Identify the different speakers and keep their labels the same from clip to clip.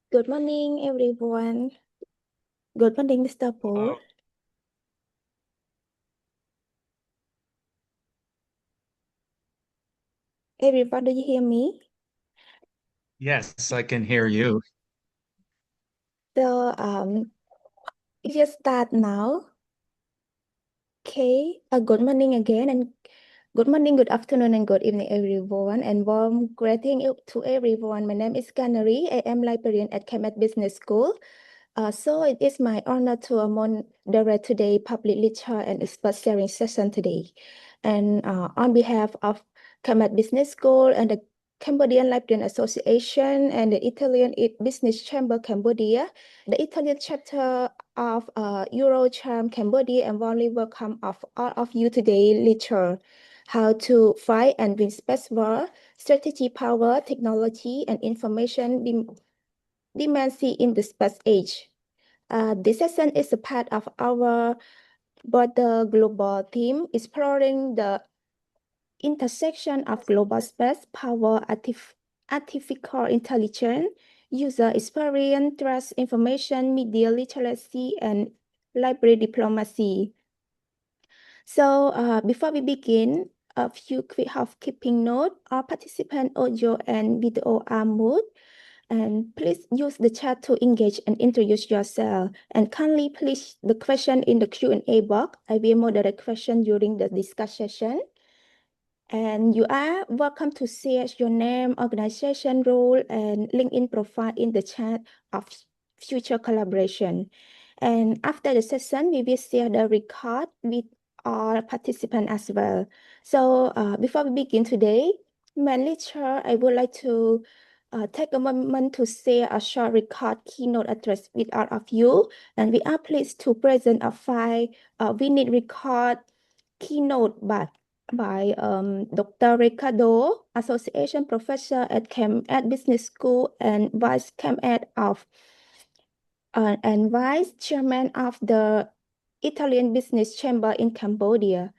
Speaker 1: Good morning, everyone. Good morning, Mr. Paul. Everyone, do you hear me?
Speaker 2: Yes, I can hear you.
Speaker 1: So, we just start now. Okay. Good morning again, and good morning, good afternoon, and good evening, everyone. And warm greeting to everyone. My name is Ganari. I am librarian at Kemet Business School. So it is my honor to moderate today public lecture and expert sharing session today. And on behalf of Kemet Business School and the Cambodian Librarian Association and the Italian Business Chamber Cambodia, the Italian chapter of Eurocharm Cambodia, and warmly welcome of all of you today lecture. How to fight and win space war, strategy, power, technology, and information demancy in the space age. This session is a part of our broader global theme, exploring the intersection of global space, power, artificial intelligence, user experience, trust, information, media literacy, and library diplomacy. So before we begin, a few quick housekeeping notes. All participant audio and video are muted. And please use the chat to engage and introduce yourself. And kindly place the question in the Q&A box. I will moderate question during the discussion. And you are welcome to share your name, organization role, and LinkedIn profile in the chat of future collaboration. And after the session, we will share the record with all participants as well. So before we begin today, main lecture, I would like to take a moment to share a short record keynote address with all of you. And we are pleased to present a file we need record keynote by Dr. Ricardo, Association Professor at CAM Business School and Vice CAM-Ed of and Vice Chairman of the Italian Business Chamber in Cambodia.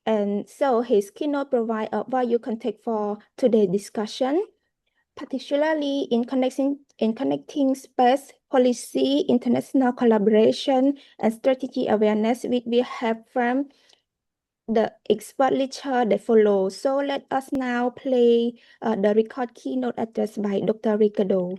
Speaker 1: And so his keynote provide a value context for today's discussion, particularly in connecting space policy, international collaboration, and strategy awareness, which we have from the expert lecture that follows. So let us now play the record keynote address by Dr. Ricardo.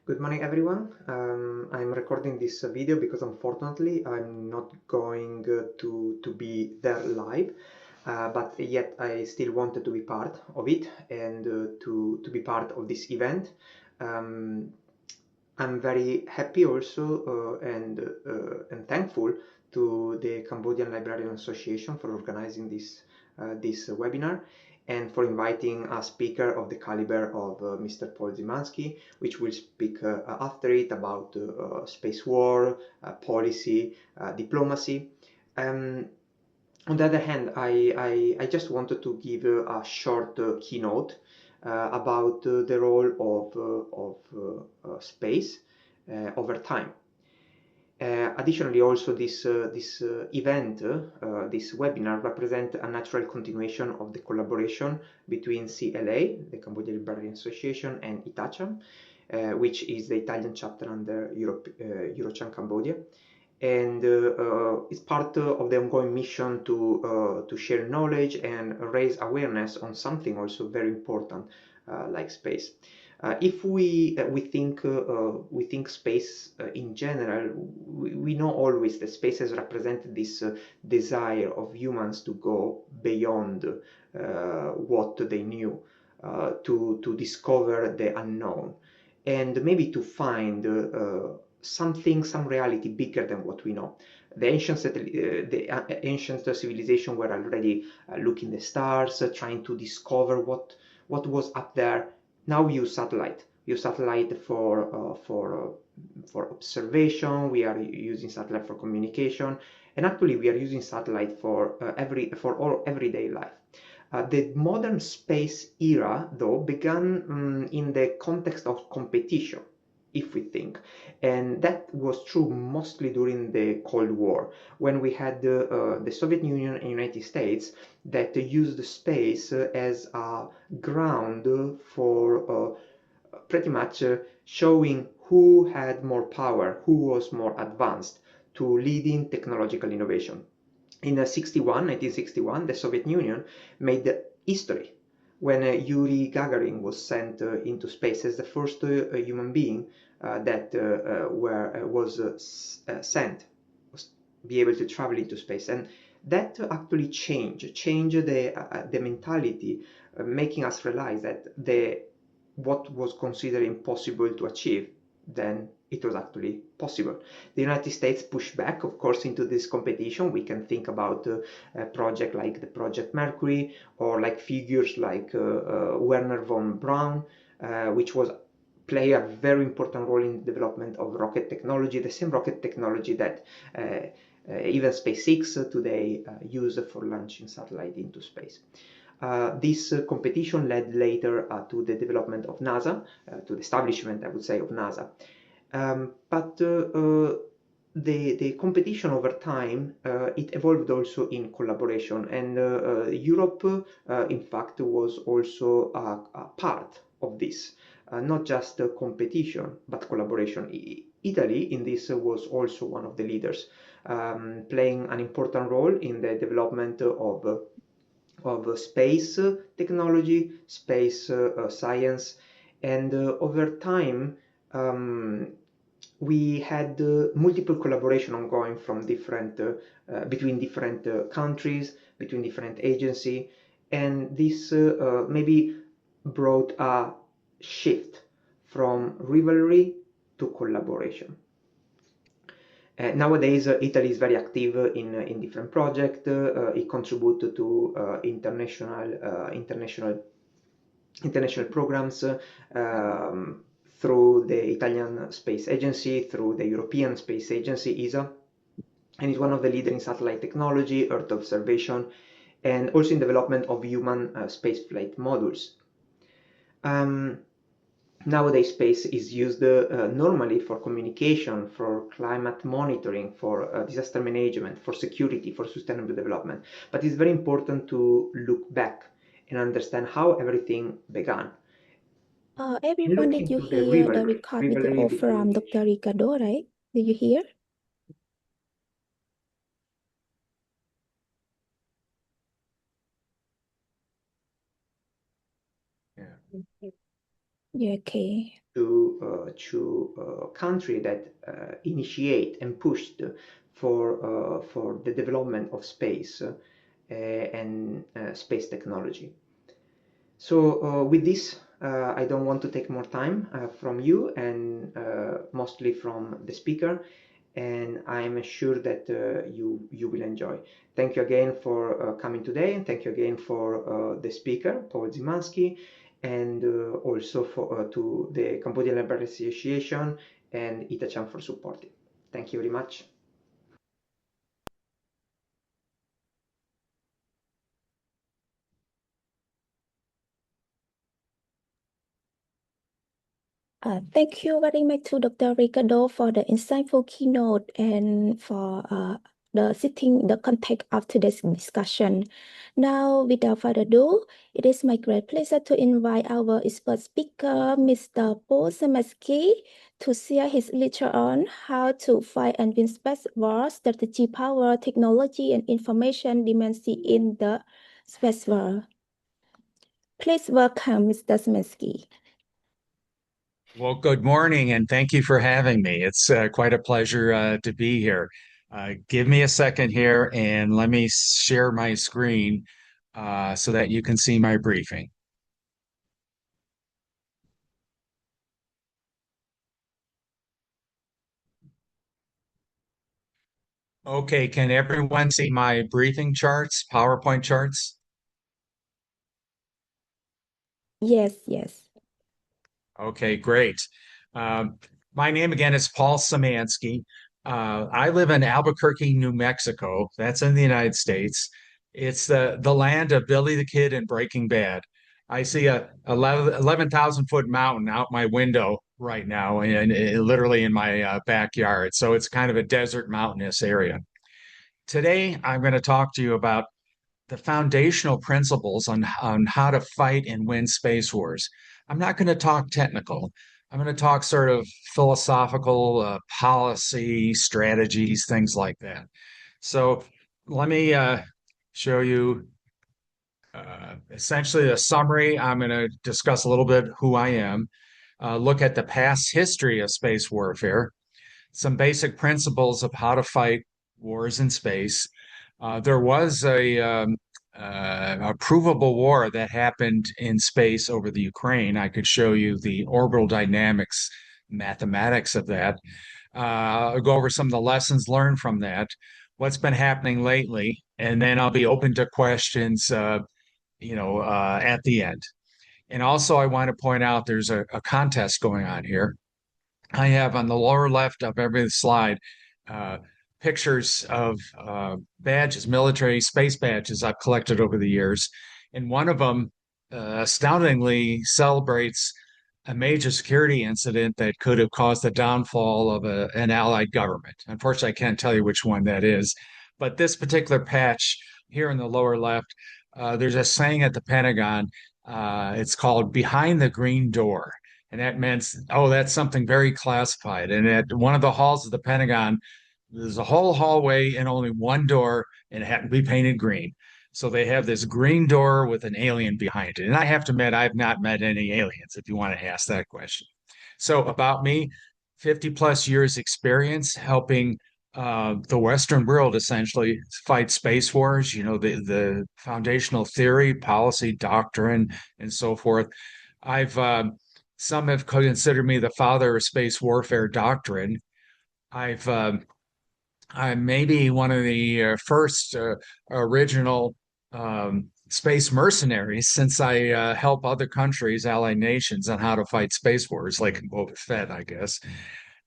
Speaker 3: Good morning, everyone. I'm recording this video because unfortunately I'm not going to be there live, but yet I still wanted to be part of it and to be part of this event. I'm very happy also and thankful to the Cambodian Librarian Association for organizing this webinar and for inviting a speaker of the caliber of Mr. Paul Szymanski, which will speak after it about space war, policy, diplomacy. On the other hand, I just wanted to give a short keynote about the role of space over time. Additionally, also this event, this webinar, represents a natural continuation of the collaboration between CLA, the Cambodian Librarian Association, and ITACHAM, which is the Italian chapter under Eurocharm Cambodia. And it's part of the ongoing mission to share knowledge and raise awareness on something also very important like space. If we think space in general, we know always that space has represented this desire of humans to go beyond what they knew, to discover the unknown, and maybe to find some reality bigger than what we know. The ancient civilization were already looking the stars, trying to discover what was up there. Now we use satellite. We use satellite for observation. We are using satellite for communication, and actually we are using satellite for all everyday life. The modern space era, though, began in the context of competition. if we think. And that was true mostly during the Cold War, when we had the Soviet Union and United States that used space as a ground for pretty much showing who had more power, who was more advanced to leading technological innovation. In 1961, the Soviet Union made history when Yuri Gagarin was sent into space as the first human being that was sent, was be able to travel into space. And that actually changed the mentality, making us realize that what was considered impossible to achieve, then it was actually possible. The United States pushed back, of course, into this competition. We can think about a project like the Project Mercury, or like figures like Werner von Braun, which was play a very important role in the development of rocket technology, the same rocket technology that even SpaceX today use for launching satellite into space. This competition led later to the development of NASA, to the establishment, I would say, of NASA. But the competition over time, it evolved also in collaboration, and Europe, in fact, was also a part of this, not just competition, but collaboration. Italy, in this, was also one of the leaders, playing an important role in the development of space technology, space science, and over time we had multiple collaboration ongoing from different between different countries, between different agencies, and this maybe brought a shift from rivalry to collaboration. Nowadays, Italy is very active in different projects. It contributes to international programs through the Italian Space Agency, through the European Space Agency (ESA), and is one of the leaders in satellite technology, Earth observation, and also in development of human spaceflight modules. Nowadays, space is used normally for communication, for climate monitoring, for disaster management, for security, for sustainable development. But it's very important to look back and understand how everything began.
Speaker 1: Everyone,
Speaker 3: Look
Speaker 1: did you
Speaker 3: into the
Speaker 1: hear the
Speaker 3: rivalry
Speaker 1: record video from
Speaker 3: between
Speaker 1: Dr. Ricardo, right? Did you hear?
Speaker 2: Yeah.
Speaker 1: Yeah, okay.
Speaker 3: to country that initiate and pushed for the development of space and space technology. So with this, I don't want to take more time from you and mostly from the speaker, and I'm sure that you will enjoy. Thank you again for coming today, and thank you again for the speaker, Paul Szymanski, and also to the Cambodian Library Association and Itachan for supporting. Thank you very much.
Speaker 1: Thank you very much to Dr. Ricardo for the insightful keynote and for the context of today's discussion. Now, without further ado, it is my great pleasure to invite our expert speaker, Mr. Paul Szymanski, to share his lecture on how to fight and win space war, strategy, power, technology, and information diplomacy in the space war. Please welcome Mr. Szymanski.
Speaker 2: Well, good morning, and thank you for having me. It's quite a pleasure to be here. Give me a second here, and let me share my screen so that you can see my briefing. Okay, can everyone see my briefing charts, PowerPoint charts?
Speaker 1: Yes, yes.
Speaker 2: Okay, great. My name again is Paul Szymanski. I live in Albuquerque, New Mexico. That's in the United States. It's the land of Billy the Kid and Breaking Bad. I see a 11,000 foot mountain out my window right now, and literally in my backyard. So it's kind of a desert mountainous area. Today, I'm going to talk to you about the foundational principles on how to fight and win space wars. I'm not going to talk technical. I'm going to talk sort of philosophical, policy, strategies, things like that. So let me show you essentially a summary. I'm going to discuss a little bit who I am, look at the past history of space warfare, some basic principles of how to fight wars in space. There was a provable war that happened in space over the Ukraine. I could show you the orbital dynamics, mathematics of that. I'll go over some of the lessons learned from that, what's been happening lately, and then I'll be open to questions, at the end. And also, I want to point out there's a contest going on here. I have on the lower left of every slide uh, pictures of badges, military space badges I've collected over the years. And one of them astoundingly celebrates a major security incident that could have caused the downfall of an allied government. Unfortunately, I can't tell you which one that is. But this particular patch here in the lower left, there's a saying at the Pentagon. It's called Behind the Green Door. And that meant, oh, that's something very classified. And at one of the halls of the Pentagon, there's a whole hallway and only one door, and it had to be painted green. So they have this green door with an alien behind it. And I have to admit, I've not met any aliens, if you want to ask that question. So about me, 50 plus years experience helping the Western world essentially fight space wars, the foundational theory, policy, doctrine, and so forth. I've some have considered me the father of space warfare doctrine. I've I'm maybe one of the first original space mercenaries since I help other countries, allied nations, on how to fight space wars, like Boba Fett, I guess.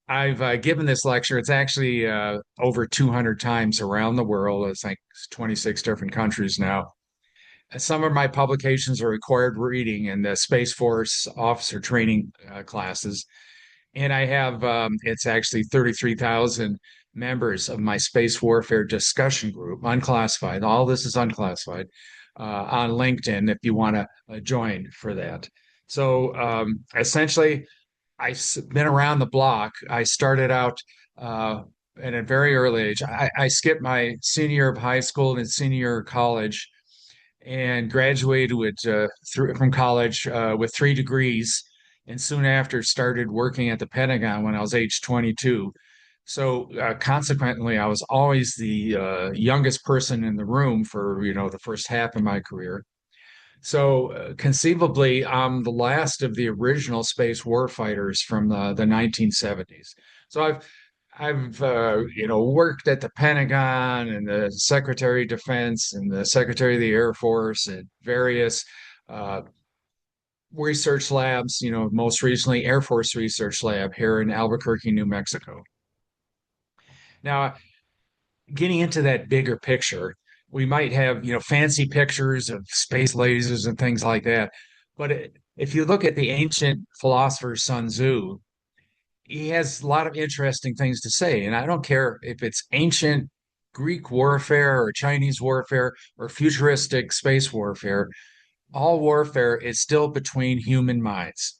Speaker 2: I've given this lecture. It's actually over 200 times around the world. It's like 26 different countries now. Some of my publications are required reading in the Space Force officer training classes. And I have, it's actually 33,000 members of my space warfare discussion group, unclassified. All this is unclassified on LinkedIn if you want to join for that. So essentially, I've been around the block. I started out at a very early age. I skipped my senior year of high school and senior year of college and graduated from college with 3 degrees, and soon after started working at the Pentagon when I was age 22. So consequently, I was always the youngest person in the room for the first half of my career. So conceivably, I'm the last of the original space warfighters from the 1970s. So I've worked at the Pentagon and the Secretary of Defense and the Secretary of the Air Force and various uh, research labs. Most recently Air Force Research Lab here in Albuquerque, New Mexico. Now, getting into that bigger picture, we might have fancy pictures of space lasers and things like that, but if you look at the ancient philosopher Sun Tzu, he has a lot of interesting things to say. And I don't care if it's ancient Greek warfare or Chinese warfare or futuristic space warfare, all warfare is still between human minds.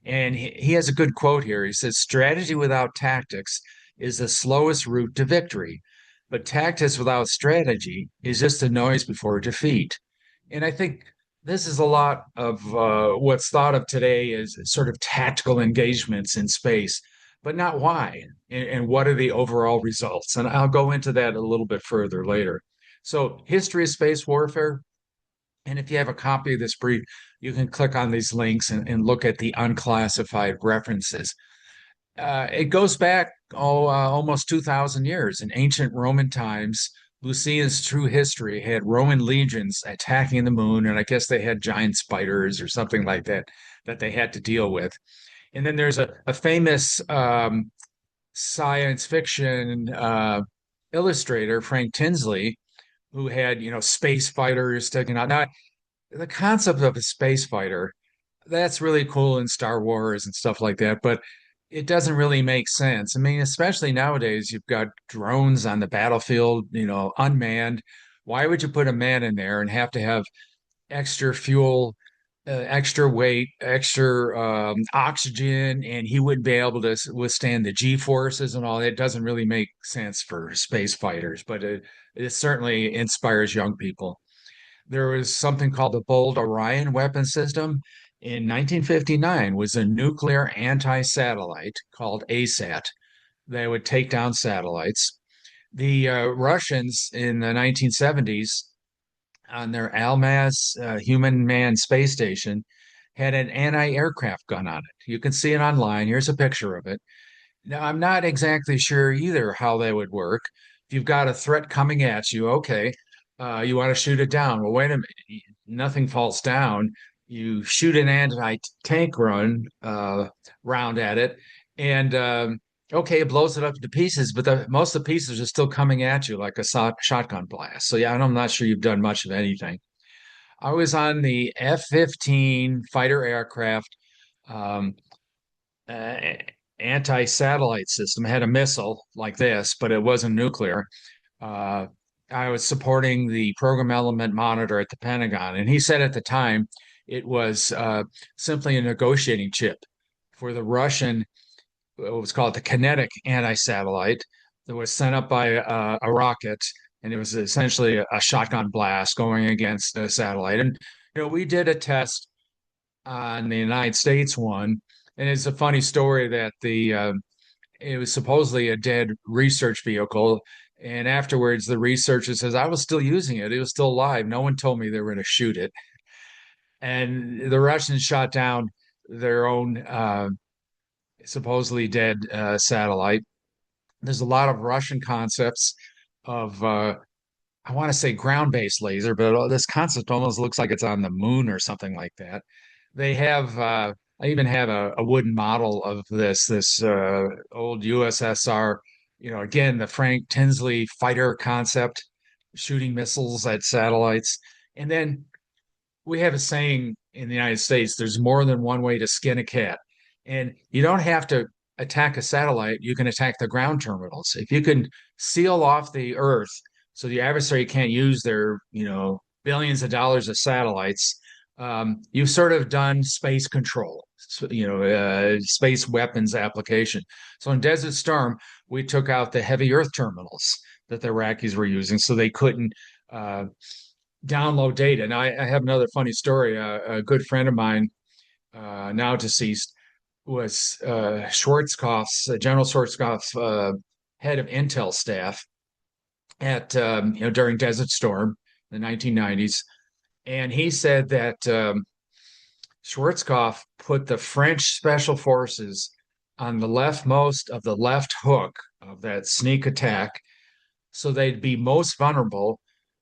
Speaker 2: And he has a good quote here. He says, strategy without tactics is the slowest route to victory, but tactics without strategy is just a noise before defeat. And I think this is a lot of what's thought of today as sort of tactical engagements in space, but not why and what are the overall results. And I'll go into that a little bit further later. So, history of space warfare. And if you have a copy of this brief, you can click on these links and look at the unclassified references. It goes back almost 2,000 years. In ancient Roman times, Lucian's True History had Roman legions attacking the moon, and I guess they had giant spiders or something like that that they had to deal with. And then there's a famous science fiction illustrator, Frank Tinsley, who had space fighters taking out. Now, the concept of a space fighter, that's really cool in Star Wars and stuff like that, but it doesn't really make sense. I mean, especially nowadays, you've got drones on the battlefield, unmanned. Why would you put a man in there and have to have extra fuel, extra weight, extra oxygen, and he wouldn't be able to withstand the G forces and all that? It doesn't really make sense for space fighters, but it certainly inspires young people. There was something called the Bold Orion weapon system. In 1959 was a nuclear anti-satellite called ASAT that would take down satellites. The Russians in the 1970s on their Almaz human manned space station had an anti-aircraft gun on it. You can see it online. Here's a picture of it. Now, I'm not exactly sure either how they would work. If you've got a threat coming at you, okay, you want to shoot it down. Well, wait a minute, nothing falls down. You shoot an anti-tank run round at it, and okay, it blows it up to pieces, but most of the pieces are still coming at you like a shotgun blast. So yeah, I'm not sure you've done much of anything. I was on the F-15 fighter aircraft. Um, uh, Anti-satellite system. It had a missile like this, but it wasn't nuclear. Uh, I was supporting the program element monitor at the Pentagon, and he said at the time it was simply a negotiating chip for the Russian, what was called the kinetic anti-satellite that was sent up by a rocket, and it was essentially a shotgun blast going against a satellite. And we did a test on the United States one, and it's a funny story that the it was supposedly a dead research vehicle, and afterwards the researcher says I was still using it; it was still alive. No one told me they were going to shoot it, and the Russians shot down their own supposedly dead satellite. There's a lot of Russian concepts of I want to say ground-based laser, but this concept almost looks like it's on the moon or something like that. They have I even have a wooden model of this old USSR, again, the Frank Tinsley fighter concept, shooting missiles at satellites. And then we have a saying in the United States, there's more than one way to skin a cat. And you don't have to attack a satellite, you can attack the ground terminals. If you can seal off the Earth so the adversary can't use their, billions of dollars of satellites, you've sort of done space control, space weapons application. So in Desert Storm, we took out the heavy Earth terminals that the Iraqis were using so they couldn't uh, download data. Now, I have another funny story. A good friend of mine, now deceased, was General Schwarzkopf's head of intel staff at during Desert Storm in the 1990s, and he said that Schwarzkopf put the French special forces on the leftmost of the left hook of that sneak attack so they'd be most vulnerable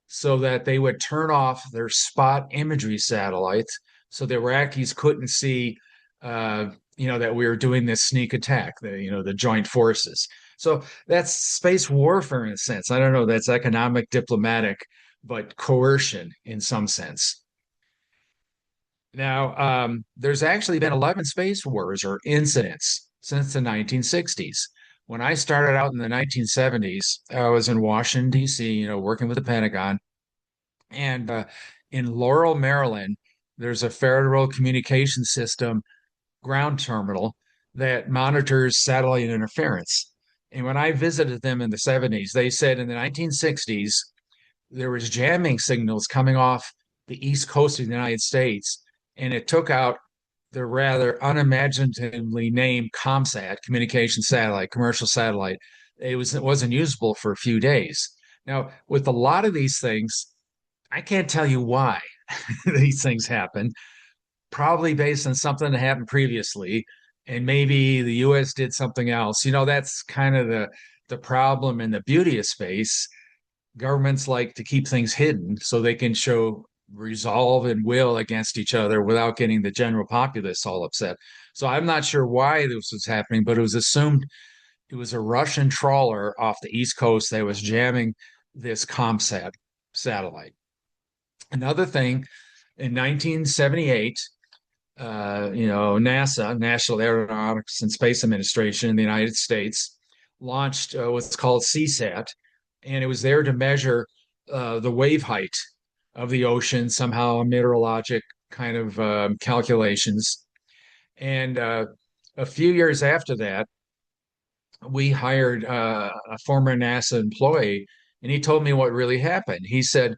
Speaker 2: so that they would turn off their spot imagery satellites so the Iraqis couldn't see that we were doing this sneak attack, the joint forces. So that's space warfare in a sense. I don't know, that's economic, diplomatic, but coercion in some sense. Now, there's actually been 11 space wars or incidents since the 1960s. When I started out in the 1970s, I was in Washington, D.C., working with the Pentagon. And in Laurel, Maryland, there's a Federal Communication System ground terminal that monitors satellite interference. And when I visited them in the 70s, they said in the 1960s, there was jamming signals coming off the east coast of the United States, and it took out the rather unimaginatively named ComSat, communication satellite, commercial satellite. It wasn't usable for a few days. Now, with a lot of these things, I can't tell you why these things happen. Probably based on something that happened previously, and maybe the U.S. did something else. That's kind of the problem and the beauty of space. Governments like to keep things hidden so they can show resolve and will against each other without getting the general populace all upset. So I'm not sure why this was happening, but it was assumed it was a Russian trawler off the East Coast that was jamming this ComSat satellite. Another thing In 1978, NASA, National Aeronautics and Space Administration in the United States, launched what's called CSAT, and it was there to measure the wave height of the ocean, somehow meteorologic kind of calculations. And a few years after that, we hired a former NASA employee, and he told me what really happened. He said,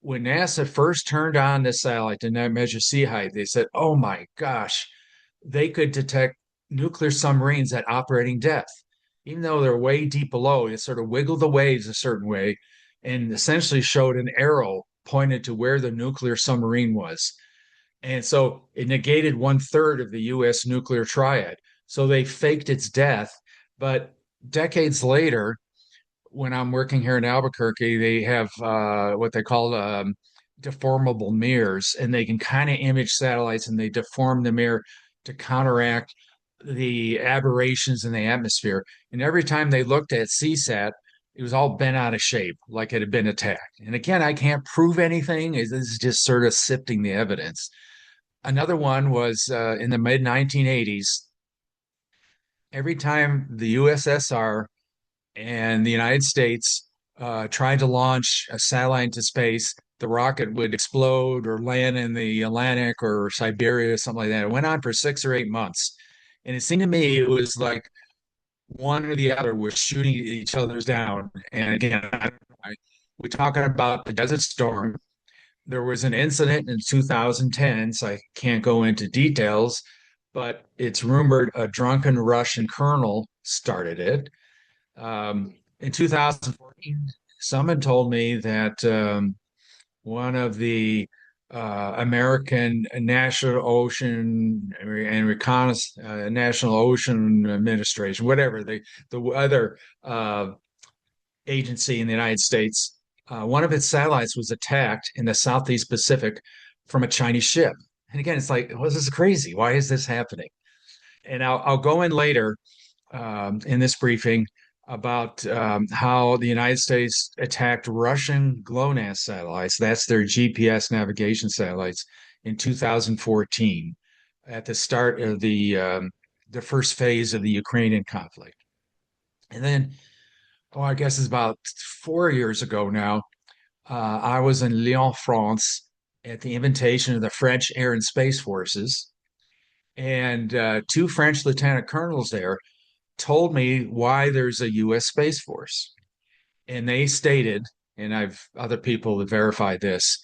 Speaker 2: when NASA first turned on the satellite to measure sea height, they said, oh my gosh, they could detect nuclear submarines at operating depth. Even though they're way deep below, it sort of wiggled the waves a certain way and essentially showed an arrow pointed to where the nuclear submarine was. And so it negated 1/3 of the US nuclear triad. So they faked its death. But decades later, when I'm working here in Albuquerque, they have what they call deformable mirrors, and they can kind of image satellites and they deform the mirror to counteract the aberrations in the atmosphere. And every time they looked at CSAT, it was all bent out of shape, like it had been attacked. And again, I can't prove anything. This is just sort of sifting the evidence. Another one was in the mid 1980s. Every time the USSR and the United States tried to launch a satellite into space, the rocket would explode or land in the Atlantic or Siberia, something like that. It went on for 6 or 8 months. And it seemed to me it was like one or the other was shooting each other's down. And again, we're talking about the Desert Storm. There was an incident in 2010, so I can't go into details, but it's rumored a drunken Russian colonel started it. In 2014, someone told me that one of the American National Ocean and Reconnaissance National Ocean Administration, whatever the other agency in the United States, one of its satellites was attacked in the Southeast Pacific from a Chinese ship. And again, it's like, well, this is crazy. Why is this happening? And I'll go in later in this briefing about how the United States attacked Russian GLONASS satellites. That's their GPS navigation satellites in 2014 at the start of the first phase of the Ukrainian conflict. And then, oh, I guess it's about 4 years ago now, I was in Lyon, France, at the invitation of the French Air and Space Forces. And two French lieutenant colonels there told me why there's a U.S. Space Force. And they stated, and I've other people that verified this,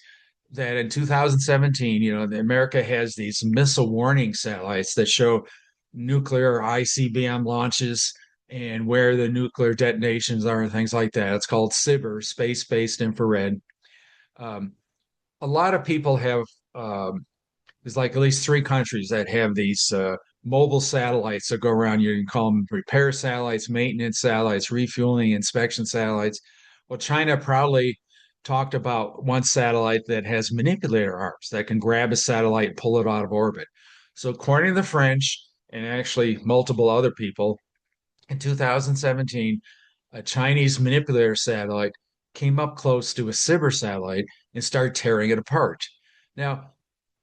Speaker 2: that in 2017, America has these missile warning satellites that show nuclear ICBM launches and where the nuclear detonations are and things like that. It's called SIBR, space-based infrared. Um, a lot of people have there's like at least three countries that have these mobile satellites that go around. You can call them repair satellites, maintenance satellites, refueling, inspection satellites. Well, China proudly talked about one satellite that has manipulator arms that can grab a satellite and pull it out of orbit. So, according to the French and actually multiple other people, in 2017, a Chinese manipulator satellite came up close to a SIBR satellite and started tearing it apart. Now,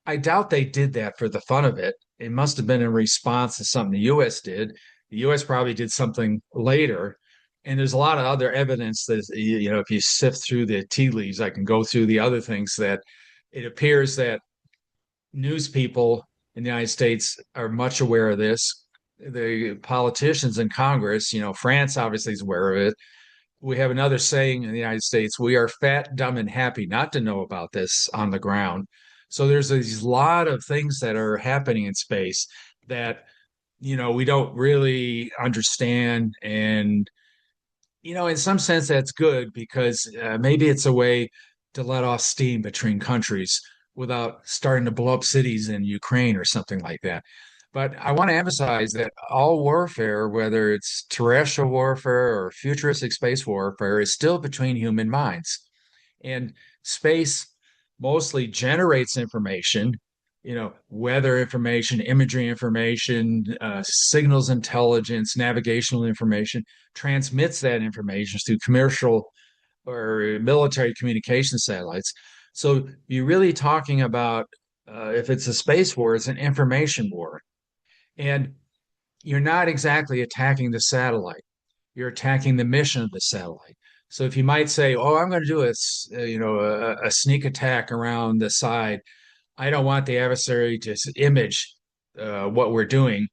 Speaker 2: I doubt they did that for the fun of it. It must have been in response to something the US did. The US probably did something later. And there's a lot of other evidence that, if you sift through the tea leaves, I can go through the other things that it appears that news people in the United States are much aware of this. The politicians in Congress, France obviously is aware of it. We have another saying in the United States, we are fat, dumb, and happy not to know about this on the ground. So there's these lot of things that are happening in space that, we don't really understand. And, in some sense, that's good because maybe it's a way to let off steam between countries without starting to blow up cities in Ukraine or something like that. But I want to emphasize that all warfare, whether it's terrestrial warfare or futuristic space warfare, is still between human minds. And space mostly generates information, weather information, imagery information, signals intelligence, navigational information, transmits that information through commercial or military communication satellites. So you're really talking about if it's a space war, it's an information war. And you're not exactly attacking the satellite. You're attacking the mission of the satellite. So if you might say, "Oh, I'm going to do a sneak attack around the side. I don't want the adversary to image what we're doing.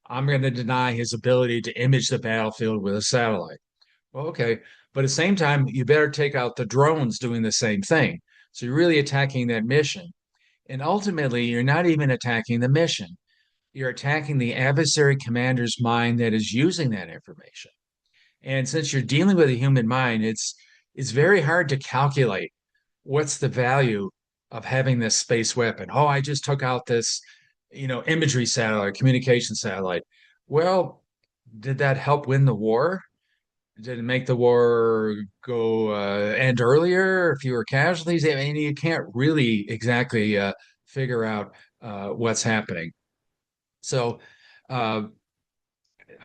Speaker 2: I'm going to deny his ability to image the battlefield with a satellite." Well, okay, but at the same time, you better take out the drones doing the same thing. So you're really attacking that mission, and ultimately, you're not even attacking the mission. You're attacking the adversary commander's mind that is using that information. And since you're dealing with a human mind, it's very hard to calculate what's the value of having this space weapon. Oh, I just took out this, imagery satellite, communication satellite. Well, did that help win the war? Did it make the war go end earlier, fewer casualties? I mean, you can't really exactly figure out what's happening. So uh,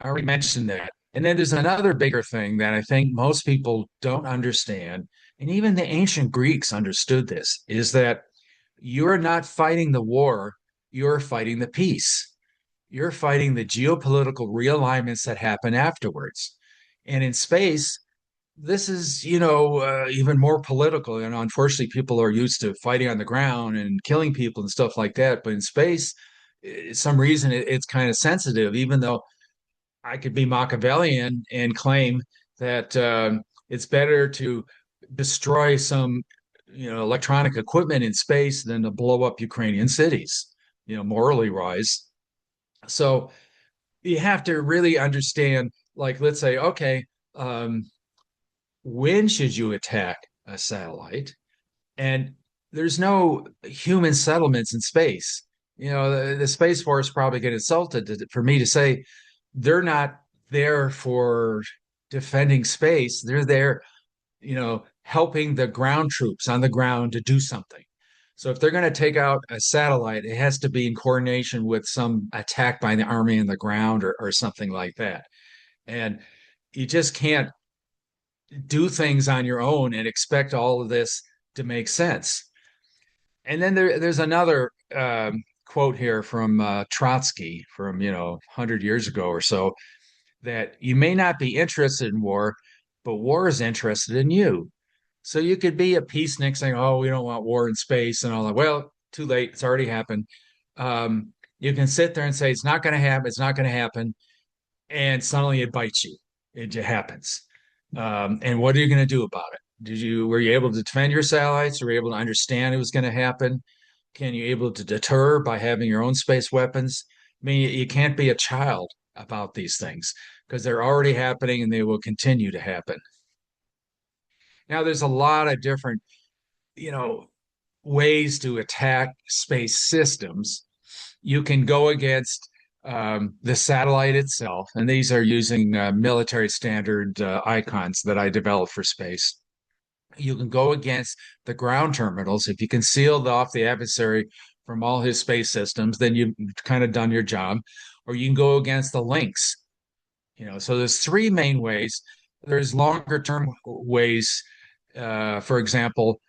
Speaker 2: I already mentioned that. And then there's another bigger thing that I think most people don't understand, and even the ancient Greeks understood this, is that you're not fighting the war, you're fighting the peace. You're fighting the geopolitical realignments that happen afterwards. And in space, this is, even more political. And unfortunately, people are used to fighting on the ground and killing people and stuff like that. But in space, some reason it's kind of sensitive, even though I could be Machiavellian and claim that it's better to destroy some, electronic equipment in space than to blow up Ukrainian cities, morally wise. So you have to really understand, like, let's say, okay, um, when should you attack a satellite? And there's no human settlements in space. The Space Force probably get insulted for me to say they're not there for defending space. They're there, helping the ground troops on the ground to do something. So if they're going to take out a satellite, it has to be in coordination with some attack by the army on the ground or something like that. And you just can't do things on your own and expect all of this to make sense. And then there's another quote here from Trotsky from 100 years ago or so, that you may not be interested in war, but war is interested in you. So you could be a peacenik saying, "Oh, we don't want war in space," and all that. Well, too late; it's already happened. You can sit there and say it's not going to happen. It's not going to happen, and suddenly it bites you. It just happens. And what are you going to do about it? Were you able to defend your satellites? Were you able to understand it was going to happen? Can you able to deter by having your own space weapons? I mean, you can't be a child about these things because they're already happening and they will continue to happen. Now, there's a lot of different, you know, ways to attack space systems. You can go against the satellite itself, and these are using military standard icons that I developed for space. You can go against the ground terminals. If you can seal off the adversary from all his space systems, then you've kind of done your job. Or you can go against the links. So there's three main ways. There's longer term ways. For example,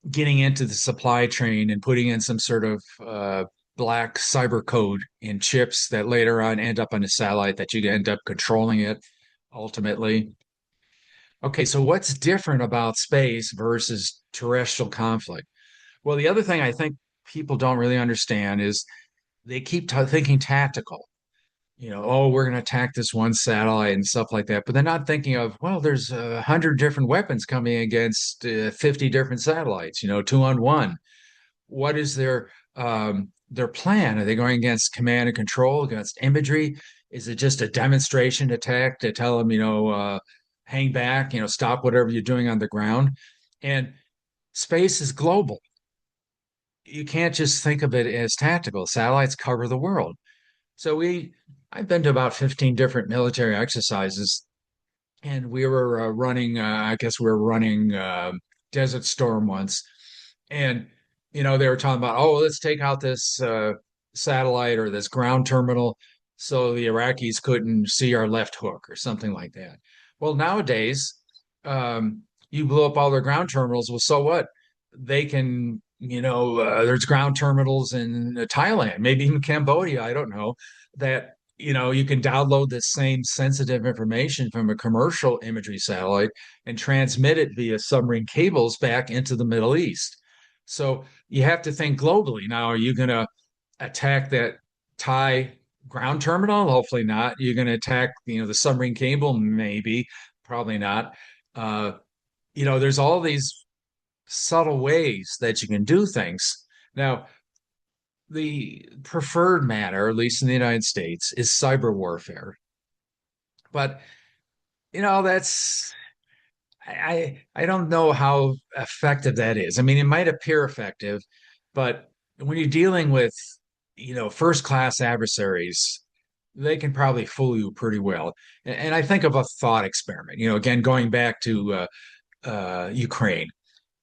Speaker 2: getting into the supply chain and putting in some sort of black cyber code in chips that later on end up on a satellite that you end up controlling it ultimately. Okay, so what's different about space versus terrestrial conflict? Well, the other thing I think people don't really understand is they keep thinking tactical. Oh, we're going to attack this one satellite and stuff like that. But they're not thinking of, well, there's 100 different weapons coming against 50 different satellites, 2-on-1. What is their plan? Are they going against command and control, against imagery? Is it just a demonstration attack to tell them, hang back, stop whatever you're doing on the ground? And space is global. You can't just think of it as tactical. Satellites cover the world. So I've been to about 15 different military exercises, and we were I guess we were running Desert Storm once. And, they were talking about, oh, let's take out this satellite or this ground terminal so the Iraqis couldn't see our left hook or something like that. Well, nowadays, you blow up all their ground terminals. Well, so what? they can, there's ground terminals in Thailand, maybe even Cambodia, I don't know, that, you can download the same sensitive information from a commercial imagery satellite and transmit it via submarine cables back into the Middle East. So you have to think globally. Now, are you going to attack that Thai ground terminal? Hopefully not. You're going to attack, the submarine cable? Maybe, probably not. Uh, there's all these subtle ways that you can do things. Now, the preferred manner, at least in the United States, is cyber warfare. But, that's I don't know how effective that is. I mean, it might appear effective, but when you're dealing with, first class adversaries, they can probably fool you pretty well. And I think of a thought experiment, again, going back to Ukraine.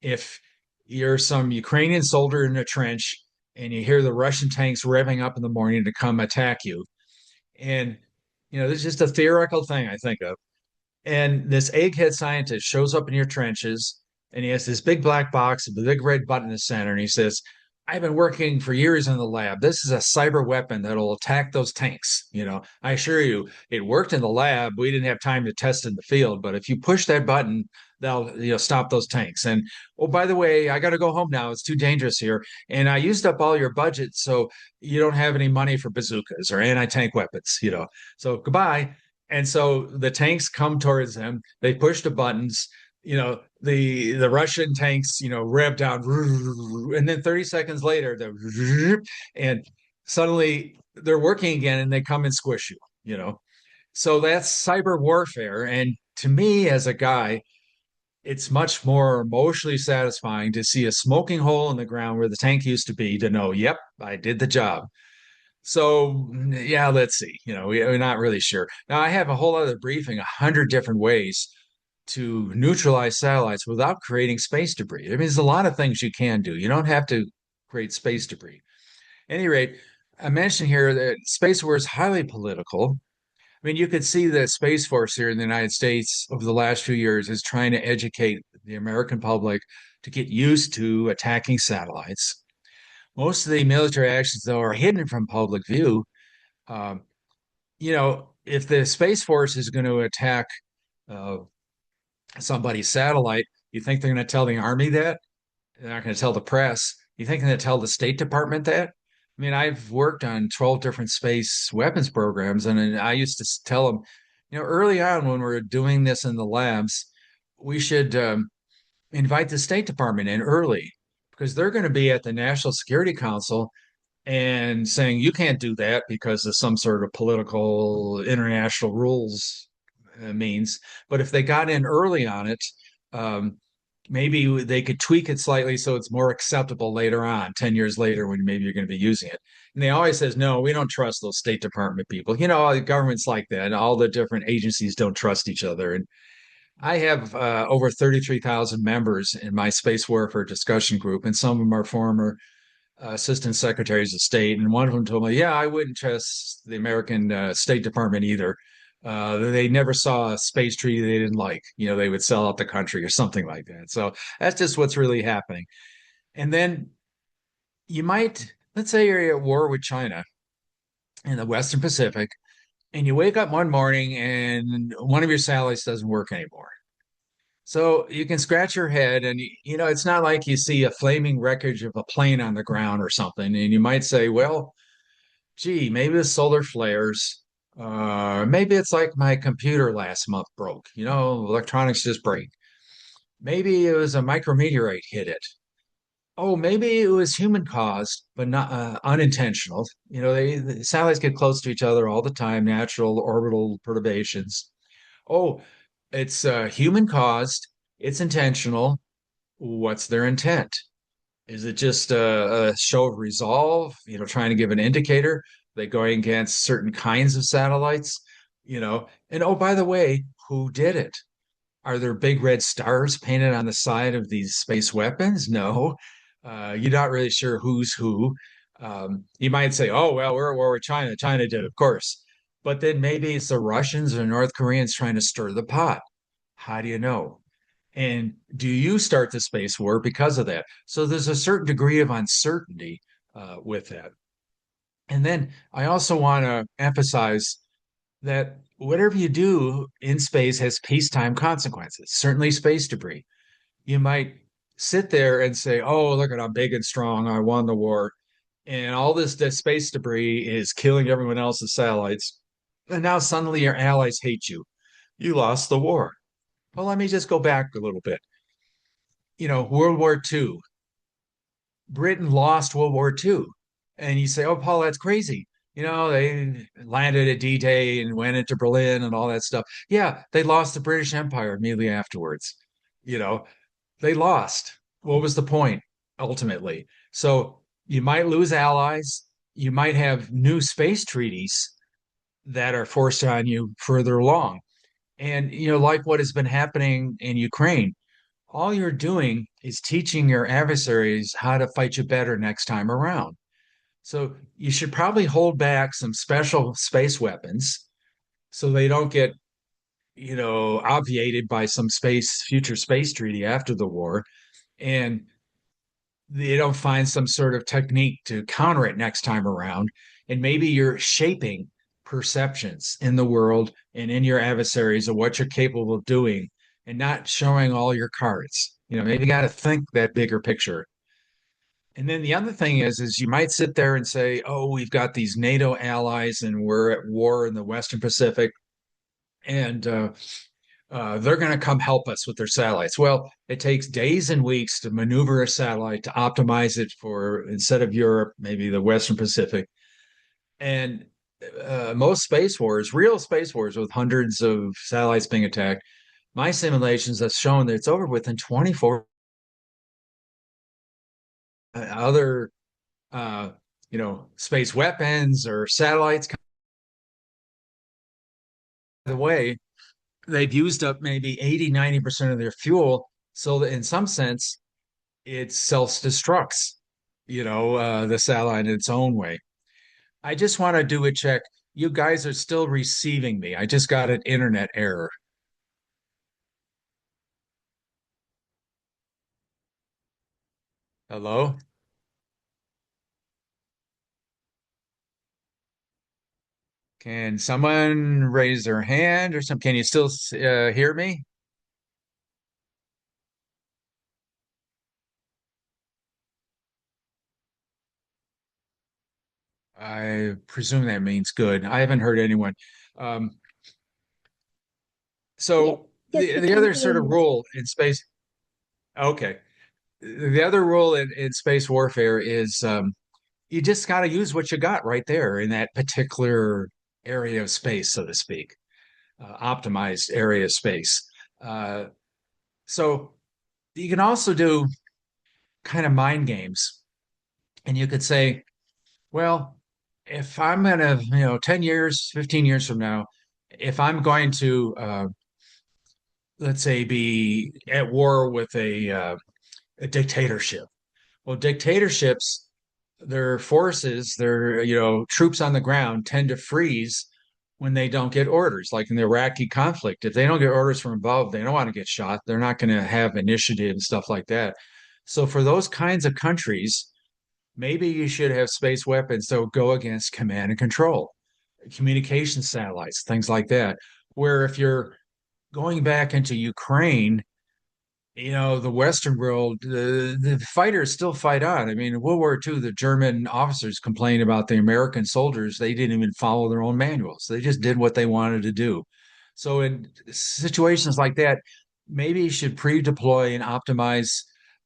Speaker 2: If you're some Ukrainian soldier in a trench and you hear the Russian tanks revving up in the morning to come attack you, and this is just a theoretical thing I think of. And this egghead scientist shows up in your trenches and he has this big black box with a big red button in the center. And he says, I've been working for years in the lab. This is a cyber weapon that'll attack those tanks. I assure you, it worked in the lab. We didn't have time to test in the field, but if you push that button, they'll stop those tanks. And oh, by the way, I got to go home now. It's too dangerous here. And I used up all your budget, so you don't have any money for bazookas or anti-tank weapons. So goodbye. And so the tanks come towards them. They push the buttons. The Russian tanks, rev down, and then 30 seconds later, and suddenly they're working again, and they come and squish you. So that's cyber warfare. And to me, as a guy, it's much more emotionally satisfying to see a smoking hole in the ground where the tank used to be to know, yep, I did the job. So yeah, let's see. We're not really sure. Now I have a whole other briefing, 100 different ways to neutralize satellites without creating space debris. I mean, there's a lot of things you can do. You don't have to create space debris. At any rate, I mentioned here that space war is highly political. I mean, you could see the Space Force here in the United States over the last few years is trying to educate the American public to get used to attacking satellites. Most of the military actions, though, are hidden from public view. Um, if the Space Force is going to attack uh, somebody's satellite, you think they're going to tell the Army that? They're not going to tell the press. You think they're going to tell the State Department that? I mean, I've worked on 12 different space weapons programs, and I used to tell them, early on when we're doing this in the labs, we should invite the State Department in early because they're going to be at the National Security Council and saying you can't do that because of some sort of political international rules means. But if they got in early on it, um, maybe they could tweak it slightly so it's more acceptable later on, 10 years later, when maybe you're going to be using it. And they always says, no, we don't trust those State Department people. Governments like that. All the different agencies don't trust each other. And I have over 33,000 members in my space warfare discussion group, and some of them are former assistant secretaries of state, and one of them told me, "Yeah, I wouldn't trust the American State Department either. They never saw a space treaty they didn't like. They would sell out the country or something like that." So that's just what's really happening. And then let's say you're at war with China in the Western Pacific, and you wake up one morning and one of your satellites doesn't work anymore. So you can scratch your head, and it's not like you see a flaming wreckage of a plane on the ground or something, and you might say, "Well, gee, maybe it's solar flares. Maybe it's like my computer last month broke. Electronics just break. Maybe it was a micrometeorite hit it. Oh, maybe it was human caused, but not unintentional. The satellites get close to each other all the time, natural orbital perturbations. Oh, it's human caused. It's intentional. What's their intent? Is it just a show of resolve, trying to give an indicator? They going against certain kinds of satellites, and oh, by the way, who did it? Are there big red stars painted on the side of these space weapons? No. You're not really sure who's who. You might say, oh, well, we're at war with China. China did, of course. But then maybe it's the Russians or North Koreans trying to stir the pot. How do you know? And do you start the space war because of that? So there's a certain degree of uncertainty with that. And then I also want to emphasize that whatever you do in space has peacetime consequences, certainly space debris. You might sit there and say, oh, look at I'm big and strong. I won the war. And all this space debris is killing everyone else's satellites. And now suddenly your allies hate you. You lost the war. Well, let me just go back a little bit. World War II, Britain lost World War II. And you say, oh, Paul, that's crazy. They landed at D-Day and went into Berlin and all that stuff. Yeah, they lost the British Empire immediately afterwards. You know, they lost. What was the point ultimately? So you might lose allies. You might have new space treaties that are forced on you further along. And, like what has been happening in Ukraine, all you're doing is teaching your adversaries how to fight you better next time around. So you should probably hold back some special space weapons so they don't get, obviated by some future space treaty after the war. And they don't find some sort of technique to counter it next time around. And maybe you're shaping perceptions in the world and in your adversaries of what you're capable of doing and not showing all your cards. Maybe you got to think that bigger picture. And then the other thing is you might sit there and say, oh, we've got these NATO allies and we're at war in the Western Pacific. And they're going to come help us with their satellites. Well, it takes days and weeks to maneuver a satellite to optimize it for instead of Europe, maybe the Western Pacific. And most space wars, real space wars with hundreds of satellites being attacked, my simulations have shown that it's over within 24 other, space weapons or satellites. By the way, they've used up maybe 80, 90% of their fuel. So that in some sense, it self-destructs, the satellite in its own way. I just want to do a check. You guys are still receiving me. I just got an internet error. Hello? Can someone raise their hand or something? Can you still hear me? I presume that means good. I haven't heard anyone. Um,
Speaker 1: Yes,
Speaker 2: so
Speaker 1: yes,
Speaker 2: the
Speaker 1: we
Speaker 2: the
Speaker 1: can
Speaker 2: other
Speaker 1: hear
Speaker 2: sort of
Speaker 1: you.
Speaker 2: rule in space, okay. The other rule in space warfare is you just got to use what you got right there in that particular area of space, so to speak, optimized area of space. Uh, so you can also do kind of mind games, and you could say, well, if I'm gonna, 10 years, 15 years from now, if I'm going to, let's say, be at war with a dictatorship. Well, dictatorships, their forces, their troops on the ground tend to freeze when they don't get orders. Like in the Iraqi conflict, if they don't get orders from above, they don't want to get shot. They're not going to have initiative and stuff like that. So for those kinds of countries, maybe you should have space weapons that will go against command and control, communication satellites, things like that. Where if you're going back into Ukraine, the Western world, the fighters still fight on. I mean, in World War II, the German officers complained about the American soldiers. They didn't even follow their own manuals. They just did what they wanted to do. So in situations like that, maybe you should pre-deploy and optimize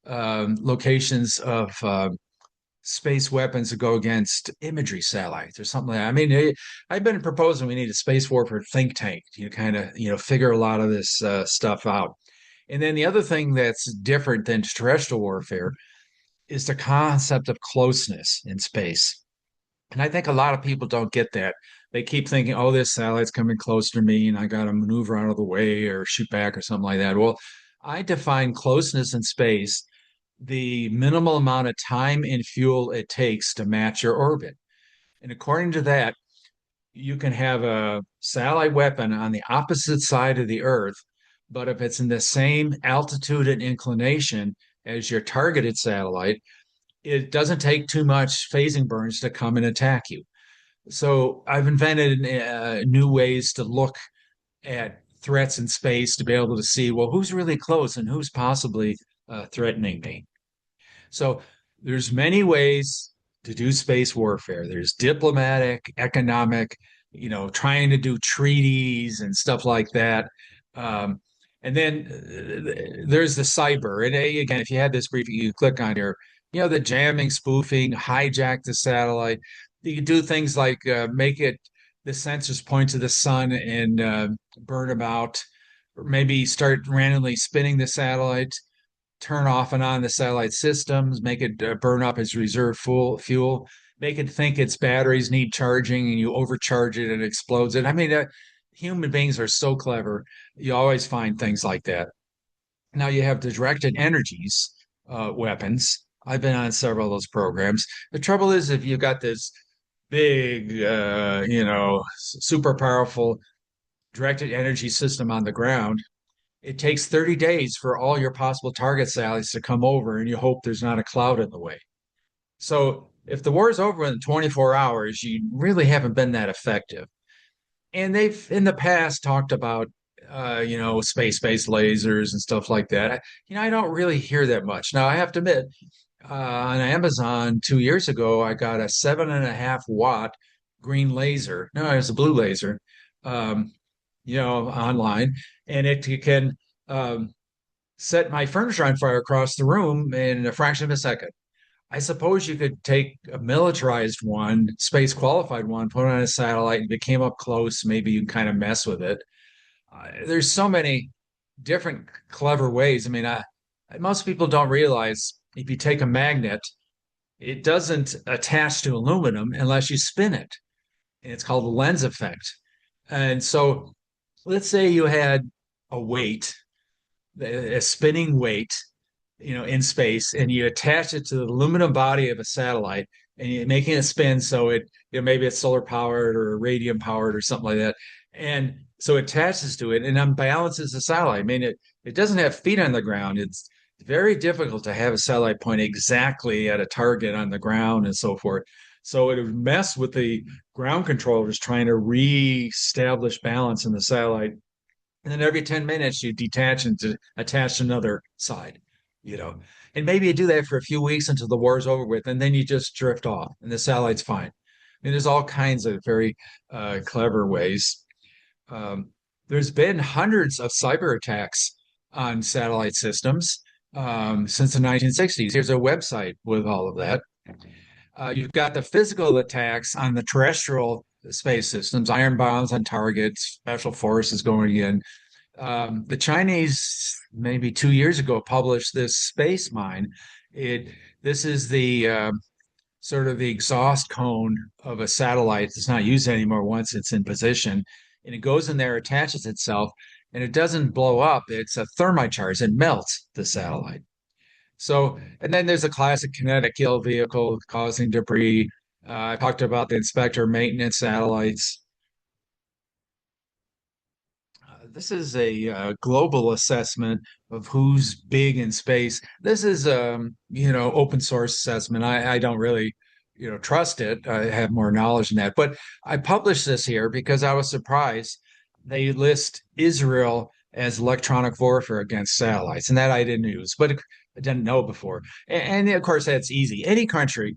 Speaker 2: locations of space weapons to go against imagery satellites or something like that. I mean, I've been proposing we need a space warfare think tank to kind of, figure a lot of this stuff out. And then the other thing that's different than terrestrial warfare is the concept of closeness in space. And I think a lot of people don't get that. They keep thinking, oh, this satellite's coming close to me and I got to maneuver out of the way or shoot back or something like that. Well, I define closeness in space the minimal amount of time and fuel it takes to match your orbit. And according to that, you can have a satellite weapon on the opposite side of the Earth but if it's in the same altitude and inclination as your targeted satellite, it doesn't take too much phasing burns to come and attack you. So I've invented new ways to look at threats in space to be able to see, well, who's really close and who's possibly threatening me. So there's many ways to do space warfare. There's diplomatic, economic, trying to do treaties and stuff like that. Um, and then there's the cyber. And again, if you had this briefing, you click on here, the jamming, spoofing, hijack the satellite. You can do things like make it the sensors point to the sun and burn them out, or maybe start randomly spinning the satellite, turn off and on the satellite systems, make it burn up as reserve fuel, make it think its batteries need charging and you overcharge it and it explodes it. I mean, human beings are so clever. You always find things like that. Now you have the directed energies weapons. I've been on several of those programs. The trouble is, if you got this big, super powerful directed energy system on the ground, it takes 30 days for all your possible target satellites to come over, and you hope there's not a cloud in the way. So if the war is over in 24 hours, you really haven't been that effective. And they've in the past talked about, space-based lasers and stuff like that. I don't really hear that much. Now, I have to admit, on Amazon 2 years ago, I got a 7.5 watt green laser. No, it was a blue laser. Um, online, and it can um, set my furniture on fire across the room in a fraction of a second. I suppose you could take a militarized one, space qualified one, put it on a satellite, and if it came up close, maybe you can kind of mess with it. There's so many different clever ways. I mean, most people don't realize if you take a magnet, it doesn't attach to aluminum unless you spin it. And it's called the lens effect. And so let's say you had a weight, a spinning weight, in space, and you attach it to the aluminum body of a satellite, and you're making it spin. So maybe it's solar powered or radium powered or something like that. And so it attaches to it and unbalances the satellite. I mean, it doesn't have feet on the ground. It's very difficult to have a satellite point exactly at a target on the ground and so forth. So it would mess with the ground controllers trying to reestablish balance in the satellite. And then every 10 minutes, you detach and attach another side, you know. And maybe you do that for a few weeks until the war is over with, and then you just drift off and the satellite's fine. I mean, there's all kinds of very clever ways. Um, there's been hundreds of cyber attacks on satellite systems since the 1960s. Here's a website with all of that. You've got the physical attacks on the terrestrial space systems, iron bombs on targets, special forces going in. The Chinese, maybe 2 years ago, published this space mine. This is the sort of the exhaust cone of a satellite that's not used anymore once it's in position. And it goes in there, attaches itself, and it doesn't blow up. It's a thermite charge. It melts the satellite. So, and then there's a classic kinetic kill vehicle causing debris. I talked about the inspector maintenance satellites. This is a global assessment of who's big in space. This is open source assessment. I don't really, trust it. I have more knowledge than that. But I published this here because I was surprised they list Israel as electronic warfare against satellites, and that I didn't use, but I didn't know before. And of course, that's easy. Any country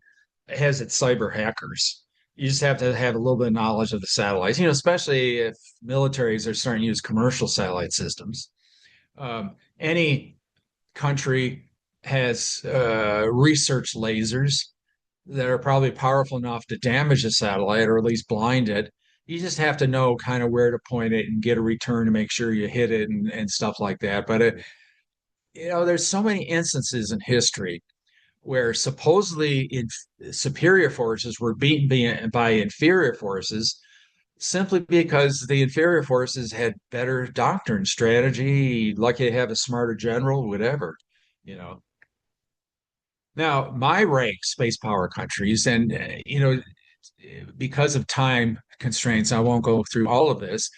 Speaker 2: has its cyber hackers. You just have to have a little bit of knowledge of the satellites, especially if militaries are starting to use commercial satellite systems. Any country has research lasers that are probably powerful enough to damage a satellite or at least blind it. You just have to know kind of where to point it and get a return to make sure you hit it and stuff like that. But there's so many instances in history where supposedly superior forces were beaten by inferior forces simply because the inferior forces had better doctrine, strategy, lucky to have a smarter general, whatever, you know. Now, my rank space power countries, and because of time constraints, I won't go through all of this.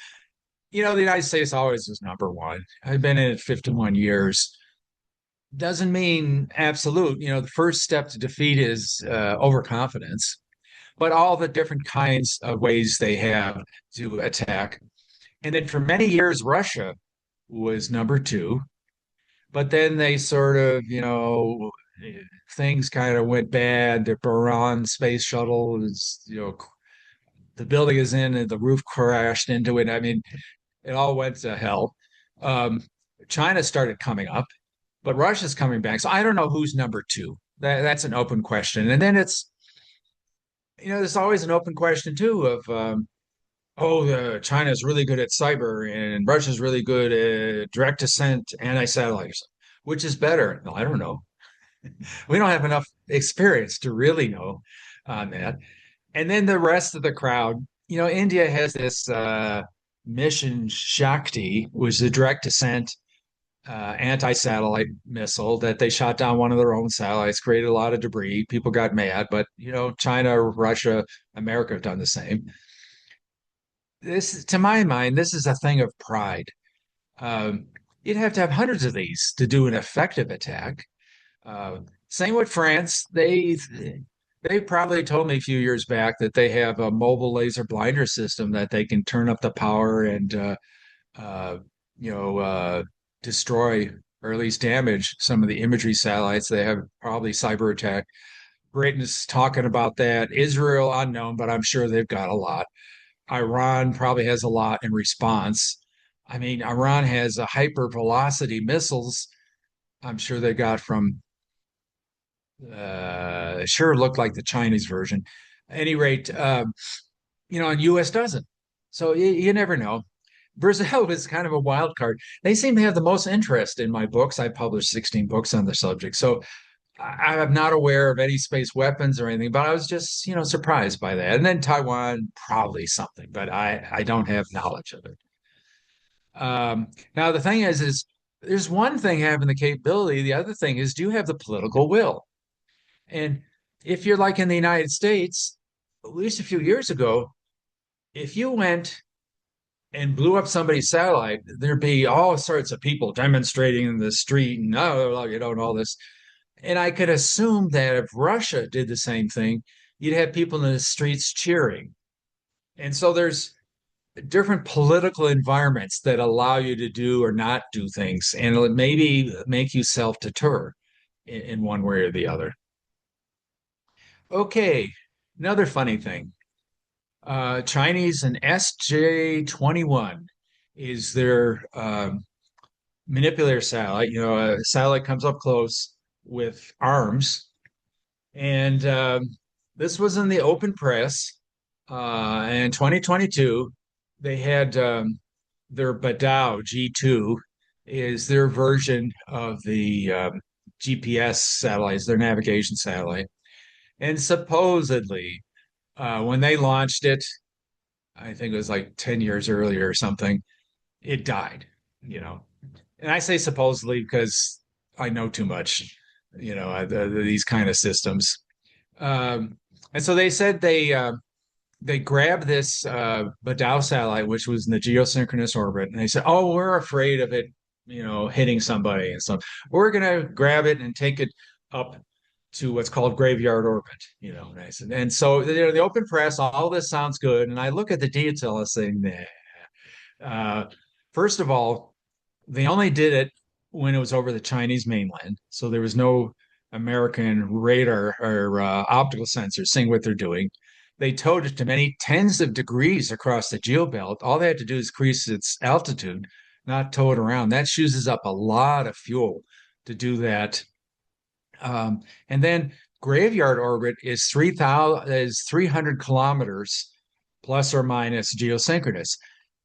Speaker 2: The United States always was number one. I've been in it 51 years. Doesn't mean absolute. The first step to defeat is overconfidence, but all the different kinds of ways they have to attack. And then for many years, Russia was number two. But then they sort of, things kind of went bad. The Buran space shuttle is, the building is in and the roof crashed into it. I mean, it all went to hell. Um, China started coming up, but Russia's coming back. So I don't know who's number two. That's an open question. And then there's always an open question too of, China is really good at cyber and Russia's really good at direct descent anti-satellite. Which is better? No, I don't know. We don't have enough experience to really know on that. And then the rest of the crowd, India has this mission Shakti, which is a direct descent anti-satellite missile that they shot down one of their own satellites, created a lot of debris. People got mad, but China, Russia, America have done the same. This, to my mind, this is a thing of pride. Um, you'd have to have hundreds of these to do an effective attack. Same with France. They probably told me a few years back that they have a mobile laser blinder system that they can turn up the power and uh, you know destroy or at least damage some of the imagery satellites. They have probably cyber attack. Britain's talking about that. Israel unknown, but I'm sure they've got a lot. Iran probably has a lot in response. I mean, Iran has a hypervelocity missiles. I'm sure they got from sure looked like the Chinese version. At any rate, and U.S. doesn't. So you never know. Brazil is kind of a wild card. They seem to have the most interest in my books. I published 16 books on the subject. So I'm not aware of any space weapons or anything, but I was just, surprised by that. And then Taiwan, probably something, but I don't have knowledge of it. Now the thing is there's one thing having the capability. The other thing is, do you have the political will? And if you're like in the United States, at least a few years ago, if you went and blew up somebody's satellite, there'd be all sorts of people demonstrating in the street and and all this. And I could assume that if Russia did the same thing, you'd have people in the streets cheering. And so there's different political environments that allow you to do or not do things, and it'll maybe make you self-deter in one way or the other. Okay, another funny thing. Chinese and SJ-21 is their manipulator satellite. A satellite comes up close with arms, and this was in the open press. In 2022, they had their Badao G2 is their version of the GPS satellites, their navigation satellite. And supposedly, when they launched it, I think it was like 10 years earlier or something, it died, you know. And I say supposedly because I know too much, these kind of systems. And so they said they grabbed this Badao satellite, which was in the geosynchronous orbit, and they said, "Oh, we're afraid of it, hitting somebody and stuff. We're gonna grab it and take it up to what's called graveyard orbit." And I said, and so the open press, all this sounds good, and I look at the detail and say, "Nah." First of all, they only did it when it was over the Chinese mainland, so there was no American radar or optical sensors seeing what they're doing. They towed it to many tens of degrees across the geobelt. All they had to do is increase its altitude, not tow it around. That uses up a lot of fuel to do that. And then graveyard orbit is 300 kilometers plus or minus geosynchronous.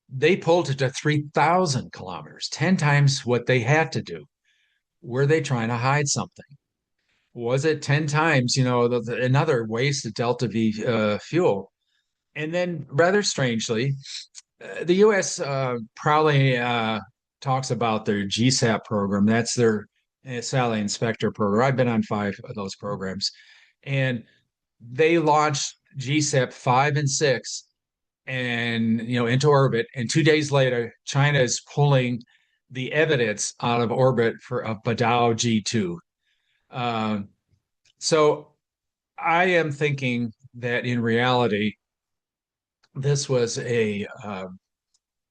Speaker 2: They pulled it to 3,000 kilometers, 10 times what they had to do. Were they trying to hide something? Was it 10 times, another wasted Delta V fuel? And then, rather strangely, the US probably talks about their GSAP program. That's their satellite inspector program. I've been on 5 of those programs. And they launched GSAP 5 and 6 and into orbit. And 2 days later, China is pulling the evidence out of orbit for a Badao G2. Um, so I am thinking that in reality, this was a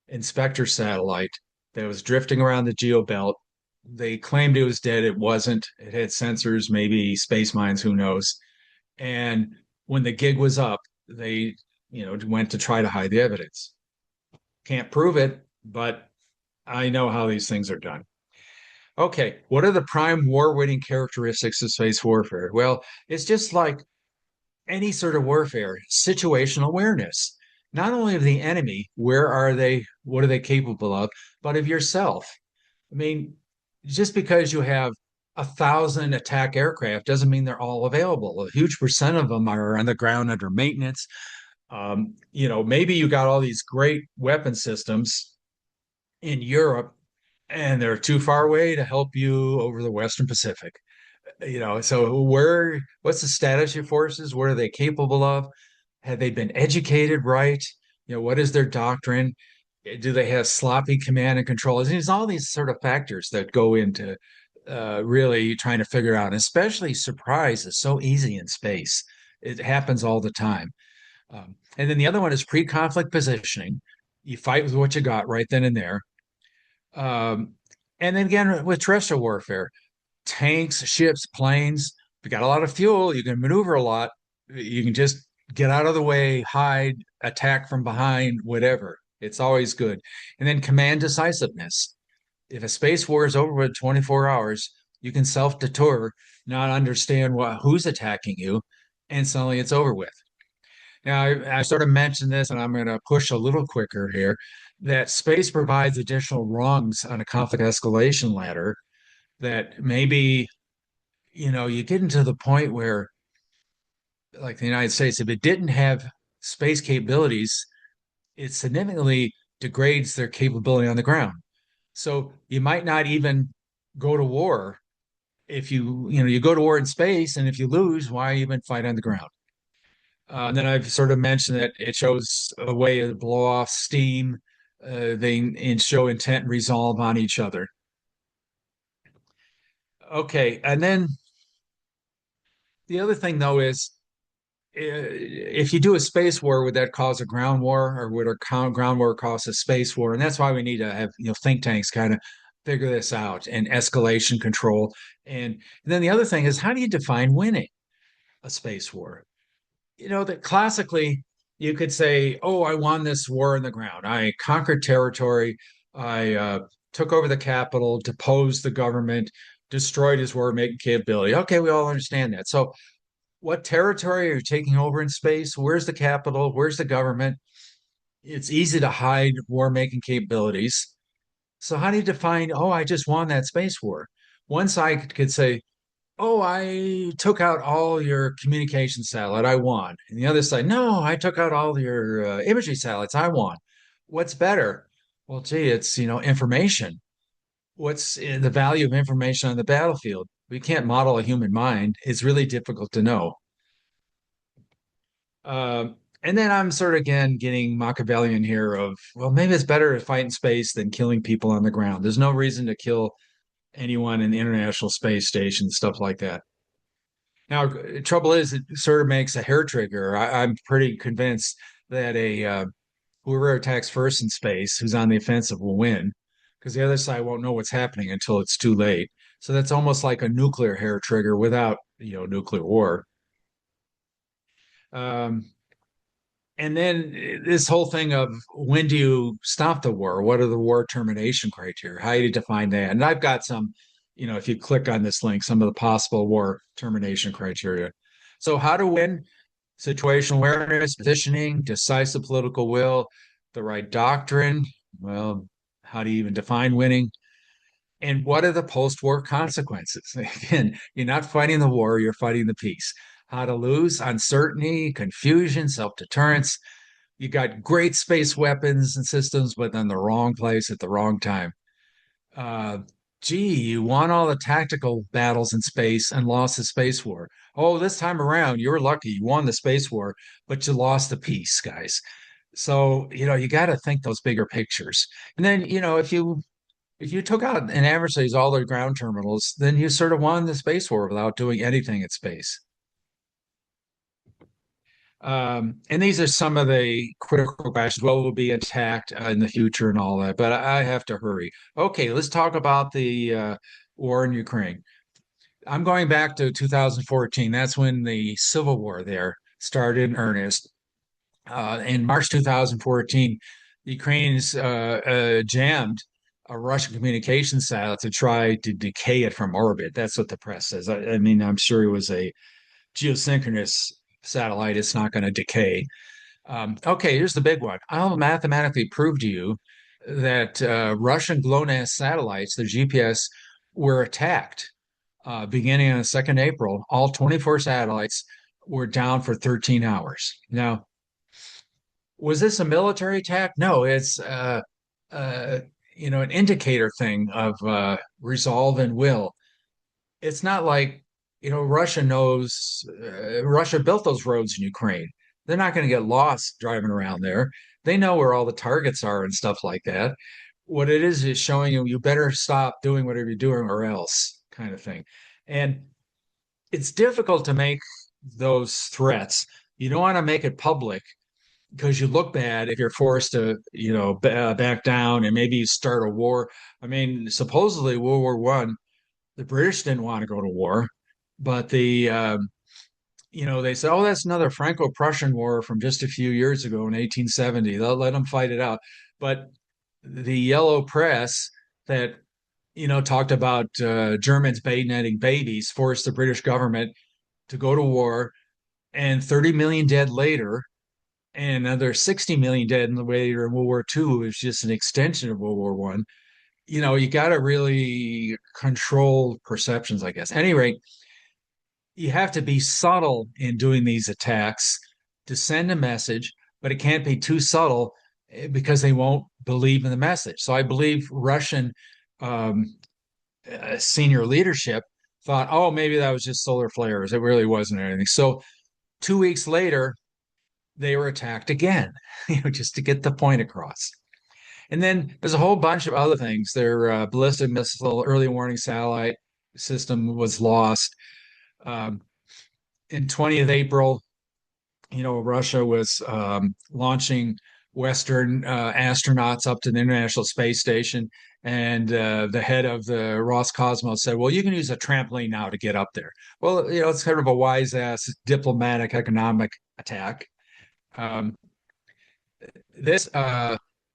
Speaker 2: inspector satellite that was drifting around the geobelt. They claimed it was dead. It wasn't. It had sensors, maybe space mines, who knows. And when the gig was up, they, went to try to hide the evidence. Can't prove it, but I know how these things are done. Okay, what are the prime war-winning characteristics of space warfare? Well, it's just like any sort of warfare, situational awareness, not only of the enemy, where are they, what are they capable of, but of yourself. I mean, just because you have 1,000 attack aircraft doesn't mean they're all available. A huge percent of them are on the ground under maintenance. Maybe you got all these great weapon systems in Europe and they're too far away to help you over the Western Pacific. So what's the status of your forces? What are they capable of? Have they been educated right? What is their doctrine? Do they have sloppy command and control? There's all these sort of factors that go into really trying to figure out, especially surprise is so easy in space. It happens all the time. And then the other one is pre-conflict positioning. You fight with what you got right then and there. And then again, with terrestrial warfare, tanks, ships, planes, if you got a lot of fuel, you can maneuver a lot. You can just get out of the way, hide, attack from behind, whatever. It's always good. And then command decisiveness. If a space war is over with 24 hours, you can self-detour, not understand who's attacking you, and suddenly it's over with. Now, I sort of mentioned this, and I'm going to push a little quicker here, that space provides additional rungs on a conflict escalation ladder that maybe, you get into the point where, like the United States, if it didn't have space capabilities, it significantly degrades their capability on the ground. So you might not even go to war if you go to war in space, and if you lose, why even fight on the ground? And then I've sort of mentioned that it shows a way to blow off steam. They show intent and resolve on each other. Okay, and then the other thing though is if you do a space war, would that cause a ground war, or would a ground war cause a space war? And that's why we need to have think tanks kind of figure this out and escalation control. And then the other thing is, how do you define winning a space war? That classically you could say, oh, I won this war on the ground. I conquered territory. I took over the capital, deposed the government, destroyed his war-making capability. Okay, we all understand that. So what territory are you taking over in space? Where's the capital? Where's the government? It's easy to hide war-making capabilities. So how do you define, oh, I just won that space war? One side could say, oh, I took out all your communication satellite, I won. And the other side, no, I took out all your imagery satellites, I won. What's better? Well, gee, it's, information. What's the value of information on the battlefield? We can't model a human mind. It's really difficult to know. And then I'm sort of again getting Machiavellian here of, well, maybe it's better to fight in space than killing people on the ground. There's no reason to kill anyone in the International Space Station, stuff like that. Now, trouble is, it sort of makes a hair trigger. I'm pretty convinced that whoever attacks first in space, who's on the offensive, will win, because the other side won't know what's happening until it's too late. So that's almost like a nuclear hair trigger without, nuclear war. And then this whole thing of when do you stop the war? What are the war termination criteria? How do you define that? And I've got some, if you click on this link, some of the possible war termination criteria. So how to win: situational awareness, positioning, decisive political will, the right doctrine. Well, how do you even define winning? And what are the post-war consequences? Again, you're not fighting the war, you're fighting the peace. How to lose: uncertainty, confusion, self-deterrence. You got great space weapons and systems, but in the wrong place at the wrong time. Uh, you won all the tactical battles in space and lost the space war. Oh, this time around, you were lucky. You won the space war, but you lost the peace, guys. So, you got to think those bigger pictures. And then, if you took out and advertised all their ground terminals, then you sort of won the space war without doing anything in space. And these are some of the critical questions. What will be attacked in the future and all that, but I have to hurry. Okay, let's talk about the war in Ukraine. I'm going back to 2014. That's when the civil war there started in earnest. In March 2014, the Ukrainians jammed a Russian communication satellite to try to decay it from orbit. That's what the press says. I mean, I'm sure it was a geosynchronous satellite. It's not going to decay. Okay, here's the big one. I'll mathematically prove to you that Russian GLONASS satellites, the GPS, were attacked beginning on the 2nd April. All 24 satellites were down for 13 hours. Now, was this a military attack? No, it's uh, an indicator thing of resolve and will. It's not like Russia built those roads in Ukraine. They're not going to get lost driving around there. They know where all the targets are and stuff like that. What it is showing you better stop doing whatever you're doing or else kind of thing. And it's difficult to make those threats. You don't want to make it public because you look bad if you're forced to, back down and maybe you start a war. I mean, supposedly World War One, the British didn't want to go to war, but they said, oh, that's another Franco-Prussian war from just a few years ago in 1870. They'll let them fight it out. But the yellow press that talked about Germans bayoneting babies forced the British government to go to war, and 30 million dead later, and another 60 million dead in the later in World War II is just an extension of World War One. You got to really control perceptions, I guess. At any rate, you have to be subtle in doing these attacks to send a message, but it can't be too subtle because they won't believe in the message. So I believe Russian senior leadership thought, oh, maybe that was just solar flares. It really wasn't anything. So 2 weeks later, they were attacked again, just to get the point across. And then there's a whole bunch of other things. Their ballistic missile early warning satellite system was lost. In 20th April, Russia was launching Western astronauts up to the International Space Station. And the head of the Roscosmos said, well, you can use a trampoline now to get up there. Well, it's kind of a wise ass diplomatic economic attack. This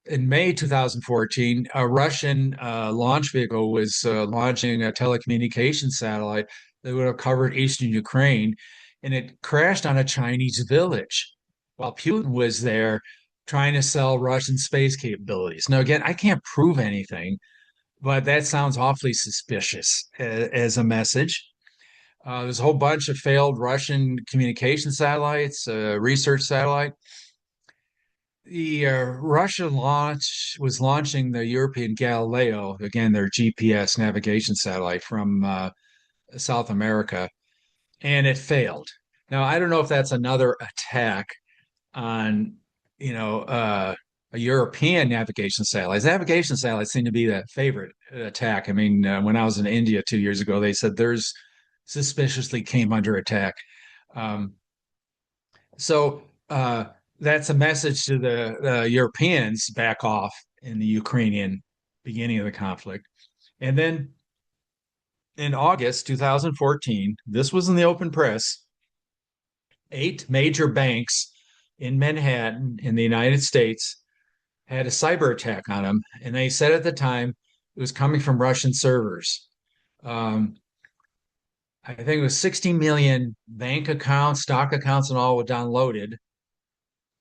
Speaker 2: In May 2014, a Russian launch vehicle was launching a telecommunications satellite that would have covered eastern Ukraine, and it crashed on a Chinese village while Putin was there trying to sell Russian space capabilities. Now, again, I can't prove anything, but that sounds awfully suspicious as a message. There's a whole bunch of failed Russian communication satellites, research satellite. The Russia was launching the European Galileo, again, their GPS navigation satellite from South America, and it failed. Now, I don't know if that's another attack on, a European navigation satellite. Navigation satellites seem to be the favorite attack. I mean, when I was in India 2 years ago, they said theirs suspiciously came under attack. Um, so that's a message to the Europeans back off in the Ukrainian beginning of the conflict. And then in August 2014, this was in the open press, 8 major banks in Manhattan in the United States had a cyber attack on them. And they said at the time it was coming from Russian servers. Um, I think it was 60 million bank accounts, stock accounts, and all were downloaded.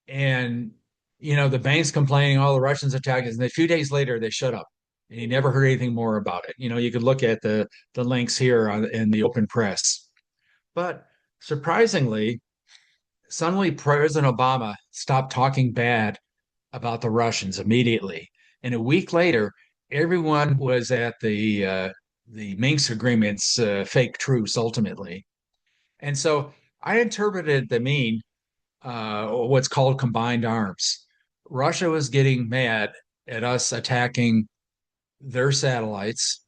Speaker 2: And the banks complaining all the Russians attacked us, and a few days later they shut up, and you never heard anything more about it. You could look at the links here in the open press. But surprisingly, suddenly President Obama stopped talking bad about the Russians immediately, and a week later, everyone was at the Minsk agreements fake truce ultimately. And so I interpreted the mean what's called combined arms. Russia was getting mad at us attacking their satellites.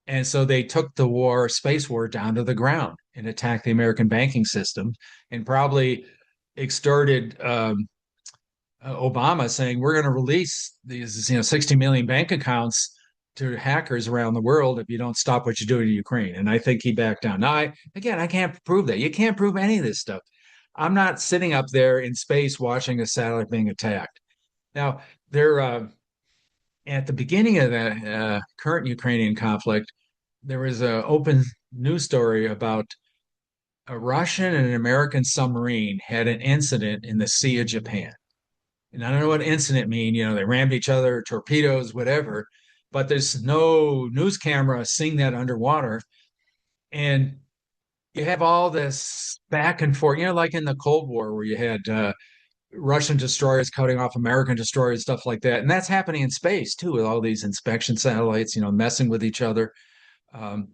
Speaker 2: And so they took the war, space war, down to the ground and attacked the American banking system and probably extorted Obama saying, we're going to release these, 60 million bank accounts to hackers around the world if you don't stop what you're doing in Ukraine. And I think he backed down. Now, I can't prove that. You can't prove any of this stuff. I'm not sitting up there in space watching a satellite being attacked. Now, they're at the beginning of the current Ukrainian conflict, there was an open news story about a Russian and an American submarine had an incident in the Sea of Japan. And I don't know what incident mean, they rammed each other, torpedoes, whatever, but there's no news camera seeing that underwater. And you have all this back and forth, like in the Cold War where you had Russian destroyers cutting off American destroyers, stuff like that. And that's happening in space too, with all these inspection satellites, messing with each other. Um,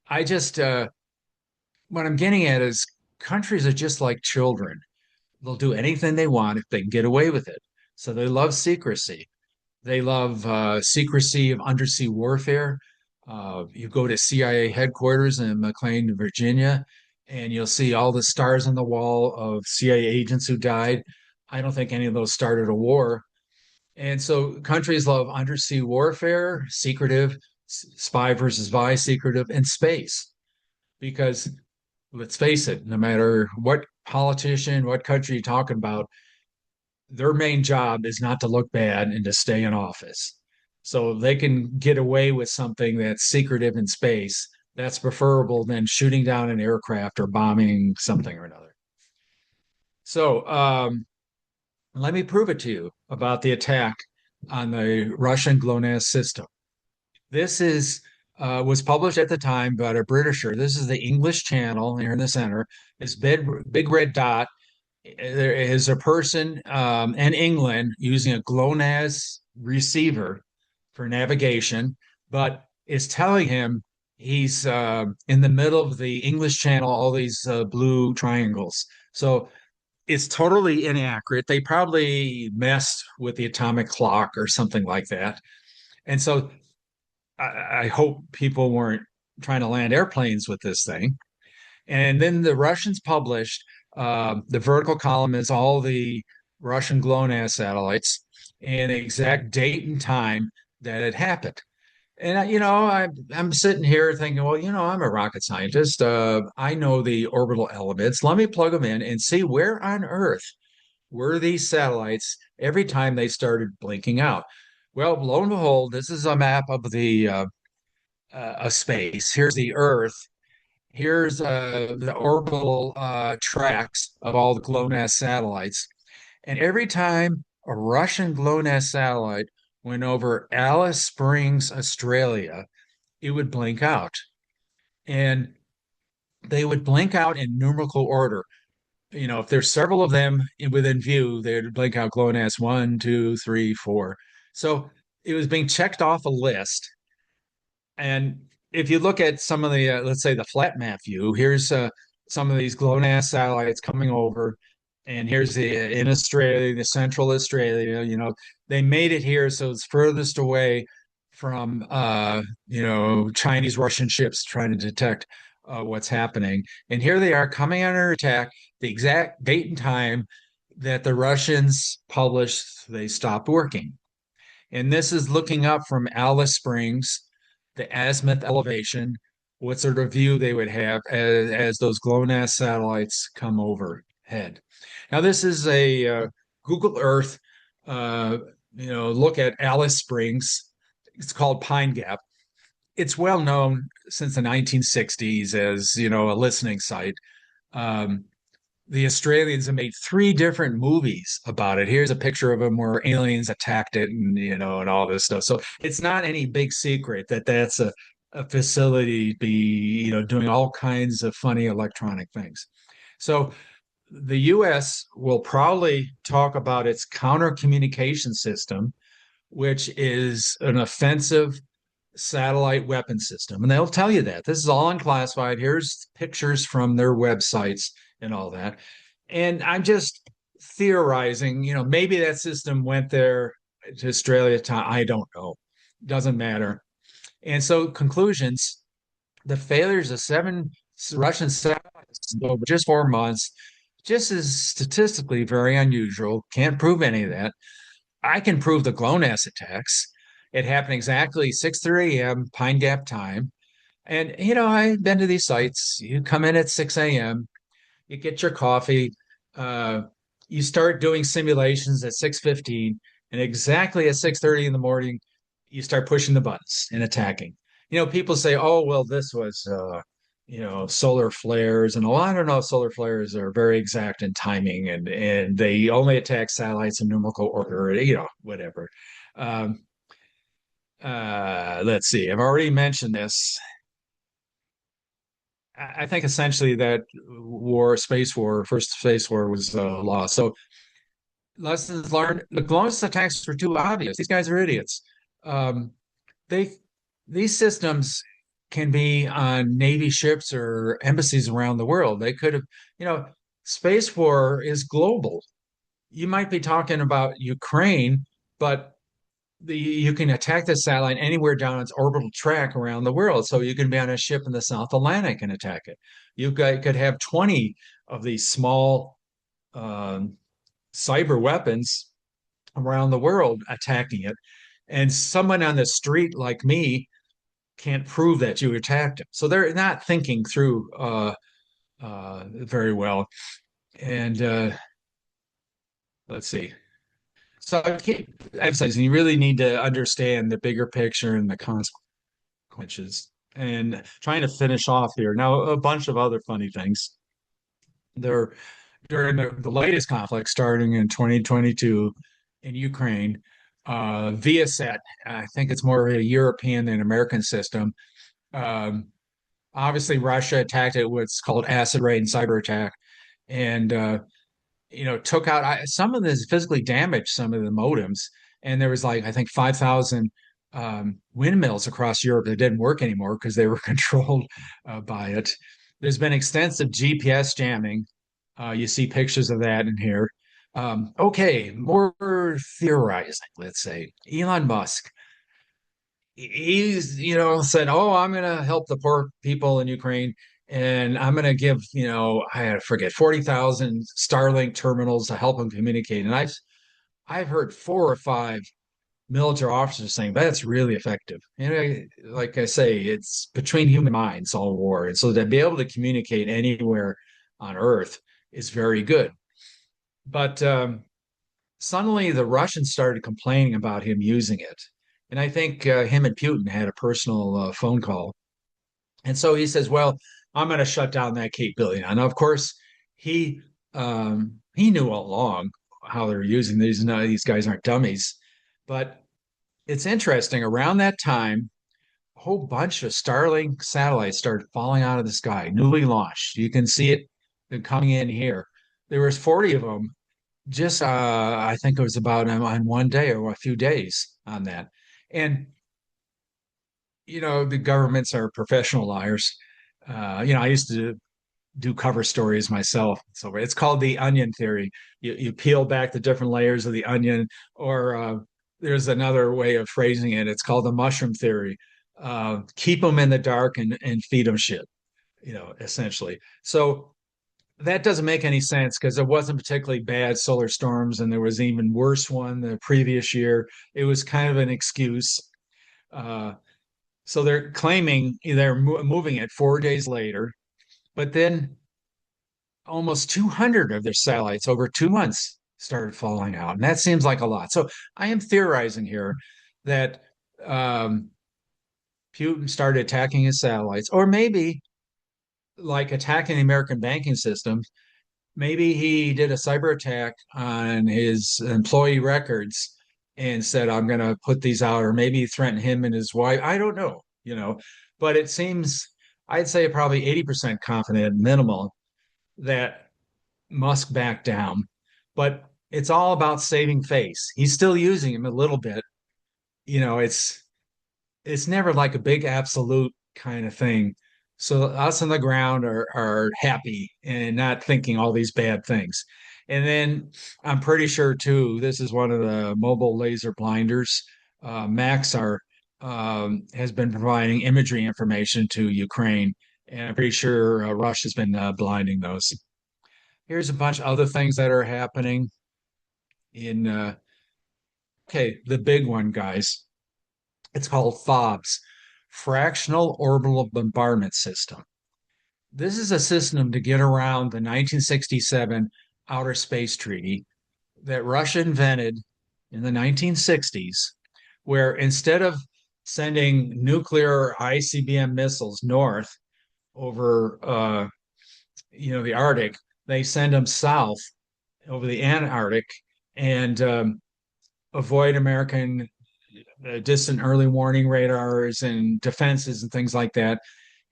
Speaker 2: I just, what I'm getting at is countries are just like children. They'll do anything they want if they can get away with it. So they love secrecy. They love secrecy of undersea warfare. You go to CIA headquarters in McLean, Virginia, and you'll see all the stars on the wall of CIA agents who died. I don't think any of those started a war. And so countries love undersea warfare, secretive, spy versus spy, secretive, and space. Because let's face it, no matter what politician, what country you're talking about, their main job is not to look bad and to stay in office. So if they can get away with something that's secretive in space, that's preferable than shooting down an aircraft or bombing something or another. So let me prove it to you about the attack on the Russian GLONASS system. This is was published at the time by a Britisher. This is the English channel here in the center. This big red dot. There is a person in England using a GLONASS receiver for navigation, but it's telling him he's in the middle of the English channel, all these blue triangles. So it's totally inaccurate. They probably messed with the atomic clock or something like that. And so I hope people weren't trying to land airplanes with this thing. And then the Russians published the vertical column is all the Russian GLONASS satellites and the exact date and time that it happened. And I'm sitting here thinking, well, I'm a rocket scientist. I know the orbital elements. Let me plug them in and see where on Earth were these satellites every time they started blinking out. Well, lo and behold, this is a map of the a space. Here's the Earth. Here's the orbital tracks of all the GLONASS satellites. And every time a Russian GLONASS satellite went over Alice Springs, Australia, it would blink out. And they would blink out in numerical order. If there's several of them within view, they would blink out GLONASS 1, 2, 3, 4. So it was being checked off a list. And if you look at some of the, let's say the flat map view, here's some of these GLONASS satellites coming over, and here's the in Australia, the central Australia. They made it here, so it's furthest away from Chinese, Russian ships trying to detect what's happening. And here they are coming under attack. The exact date and time that the Russians published, they stopped working. And this is looking up from Alice Springs, the azimuth elevation, what sort of view they would have as those GLONASS satellites come overhead. Now, this is a Google Earth, look at Alice Springs. It's called Pine Gap. It's well known since the 1960s as, a listening site. The Australians have made 3 different movies about it. Here's a picture of them where aliens attacked it and all this stuff. So it's not any big secret that that's a facility be, doing all kinds of funny electronic things. So the US will probably talk about its counter communication system, which is an offensive satellite weapon system. And they'll tell you that. This is all unclassified. Here's pictures from their websites and all that. And I'm just theorizing, maybe that system went there to Australia. I don't know. Doesn't matter. And so conclusions, the failures of 7 Russian satellites over just 4 months, just is statistically very unusual. Can't prove any of that. I can prove the GLONASS attacks. It happened exactly 6:30 a.m. Pine Gap time. And, I've been to these sites. You come in at 6 a.m., you get your coffee, uh, you start doing simulations at 6:15, and exactly at 6:30 in the morning, you start pushing the buttons and attacking. People say, oh, well, this was, solar flares. And I don't know, solar flares are very exact in timing and they only attack satellites in numerical order, whatever. Um, let's see, I've already mentioned this. I think essentially that first space war was lost. So lessons learned, the GLONASS attacks were too obvious. These guys are idiots. Um, they these systems can be on Navy ships or embassies around the world. They could have, space war is global. You might be talking about Ukraine, but you can attack the satellite anywhere down its orbital track around the world. So you can be on a ship in the South Atlantic and attack it. Could have 20 of these small um, cyber weapons around the world attacking it. And someone on the street like me can't prove that you attacked him. So they're not thinking through very well. And let's see. So I keep emphasizing you really need to understand the bigger picture and the consequences. And trying to finish off here. Now, a bunch of other funny things. There, during the latest conflict starting in 2022 in Ukraine, Viasat, I think it's more of a European than American system. Um, Obviously, Russia attacked it with what's called acid rain cyber attack, and took out some of this, physically damaged some of the modems, and there was like I think 5,000 windmills across Europe that didn't work anymore because they were controlled by it. There's been extensive GPS jamming. You see pictures of that in here. Okay, more theorizing, let's say. Elon Musk, he's said, oh, I'm going to help the poor people in Ukraine, and I'm going to give I forget 40,000 Starlink terminals to help them communicate. And I've heard 4 or 5 military officers saying that's really effective. Like I say, it's between human minds, all war, and so to be able to communicate anywhere on Earth is very good. But suddenly the Russians started complaining about him using it. And I think him and Putin had a personal phone call. And so he says, well, I'm going to shut down that capability. And of course, he knew all along how they're using these. No, these guys aren't dummies. But it's interesting. Around that time, a whole bunch of Starlink satellites started falling out of the sky, newly launched. You can see it coming in here. There was 40 of them just I think it was about on one day or a few days on that. And the governments are professional liars. I used to do cover stories myself. So it's called the onion theory. You peel back the different layers of the onion, or there's another way of phrasing it. It's called the mushroom theory. Keep them in the dark and feed them shit, essentially. So that doesn't make any sense because there wasn't particularly bad solar storms, and there was an even worse one the previous year. It was kind of an excuse. Uh, so they're claiming they're moving it 4 days later, but then almost 200 of their satellites over 2 months started falling out, and that seems like a lot. So I am theorizing here that um, Putin started attacking his satellites, or maybe like attacking the American banking system. Maybe he did a cyber attack on his employee records and said, I'm going to put these out, or maybe he threatened him and his wife. I don't know, but it seems, I'd say probably 80% confident, minimal, that Musk backed down. But it's all about saving face. He's still using him a little bit. It's never like a big absolute kind of thing. So us on the ground are happy and not thinking all these bad things. And then I'm pretty sure too, this is one of the mobile laser blinders. Maxar has been providing imagery information to Ukraine, and I'm pretty sure Russia's been blinding those. Here's a bunch of other things that are happening in, okay, the big one, guys. It's called FOBS, Fractional Orbital Bombardment System. This is a system to get around the 1967 Outer Space Treaty that Russia invented in the 1960s, where instead of sending nuclear ICBM missiles north over the Arctic, they send them south over the Antarctic and avoid American distant early warning radars and defenses and things like that.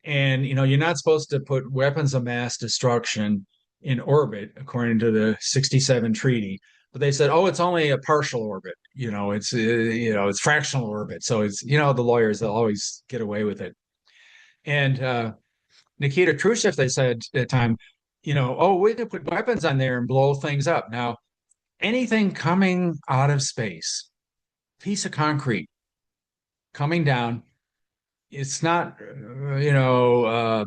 Speaker 2: And you're not supposed to put weapons of mass destruction in orbit according to the 67 treaty. But they said, oh, it's only a partial orbit. It's fractional orbit. So it's, the lawyers, they'll always get away with it. And Nikita Khrushchev, they said at the time, oh, we could put weapons on there and blow things up. Now, anything coming out of space, piece of concrete coming down, it's not,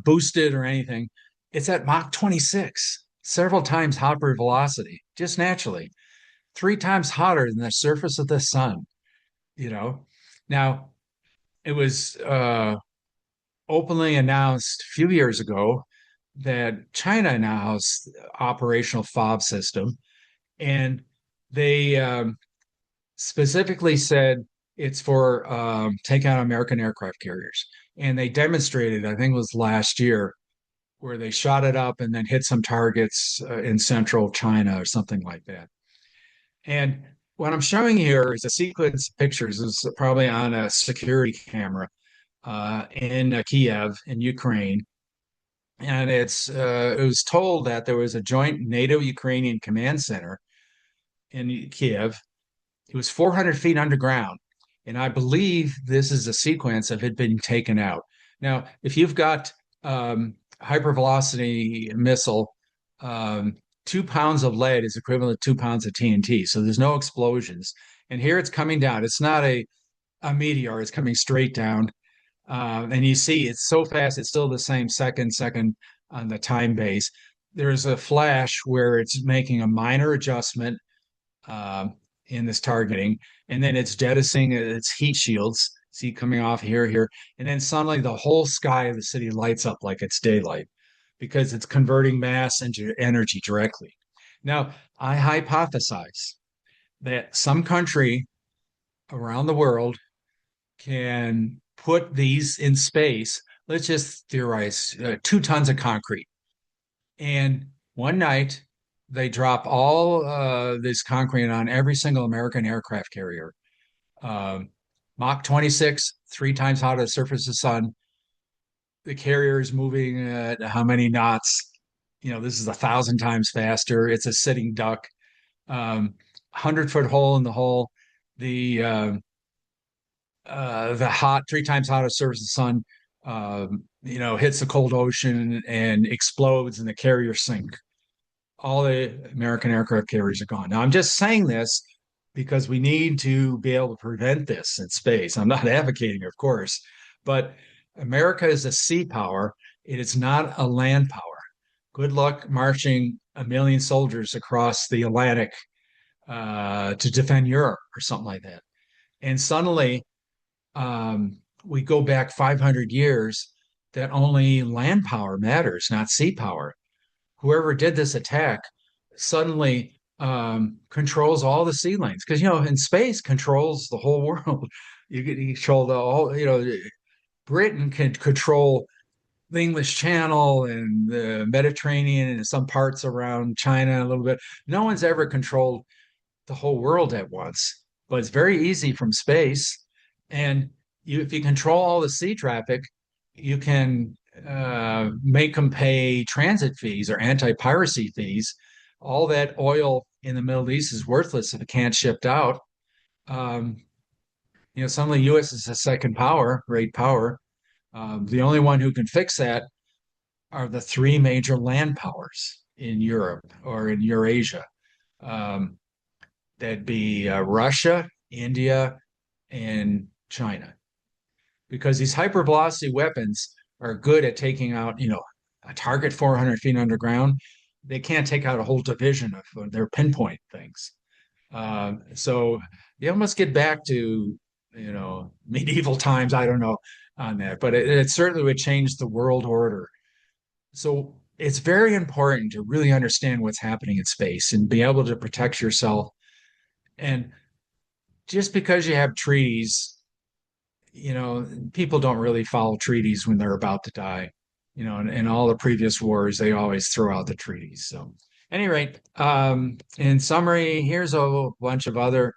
Speaker 2: boosted or anything. It's at Mach 26, several times hotter velocity, just naturally, 3 times hotter than the surface of the sun, you know. Now, it was openly announced a few years ago that China now has operational FOB system, and they specifically said it's for take out American aircraft carriers. And they demonstrated, I think it was last year, where they shot it up and then hit some targets in central China or something like that. And what I'm showing here is a sequence of pictures. It's probably on a security camera in Kiev, in Ukraine. And it was told that there was a joint NATO-Ukrainian command center in Kiev. It was 400 feet underground. And I believe this is a sequence of it being taken out. Now, if you've got hypervelocity missile, 2 pounds of lead is equivalent to 2 pounds of TNT. So there's no explosions. And here it's coming down. It's not a meteor, it's coming straight down. And you see it's so fast, it's still the same second on the time base. There's a flash where it's making a minor adjustment in this targeting, and then it's jettisoning its heat shields. See coming off here, and then suddenly the whole sky of the city lights up like it's daylight because it's converting mass into energy directly. Now, I hypothesize that some country around the world can put these in space. Let's just theorize 2 tons of concrete. And one night, they drop all this concrete on every single American aircraft carrier. Mach 26, 3 times hotter than the surface of the sun. The carrier is moving at how many knots? This is 1,000 times faster. It's a sitting duck. 100-foot hole in the hull. The hot 3 times hotter surface of the sun, hits the cold ocean and explodes, and the carrier sink. All the American aircraft carriers are gone. Now, I'm just saying this because we need to be able to prevent this in space. I'm not advocating, of course, but America is a sea power. It is not a land power. Good luck marching 1 million soldiers across the Atlantic to defend Europe or something like that. And suddenly, we go back 500 years that only land power matters, not sea power. Whoever did this attack suddenly controls all the sea lanes because in space controls the whole world. You control the whole. Britain can control the English Channel and the Mediterranean and some parts around China a little bit. No one's ever controlled the whole world at once, but it's very easy from space. And if you control all the sea traffic, you can make them pay transit fees or anti-piracy fees. All that oil in the Middle East is worthless if it can't shipped out. Suddenly U.S. is a second power, great power. The only one who can fix that are the 3 major land powers in Europe or in Eurasia. Um, that'd be Russia, India, and China, because these hypervelocity weapons are good at taking out, a target 400 feet underground. They can't take out a whole division of their pinpoint things. So you almost get back to, medieval times. I don't know on that, but it certainly would change the world order. So it's very important to really understand what's happening in space and be able to protect yourself. And just because you have treaties, people don't really follow treaties when they're about to die. In all the previous wars, they always throw out the treaties. So, at any rate, in summary, here's a bunch of other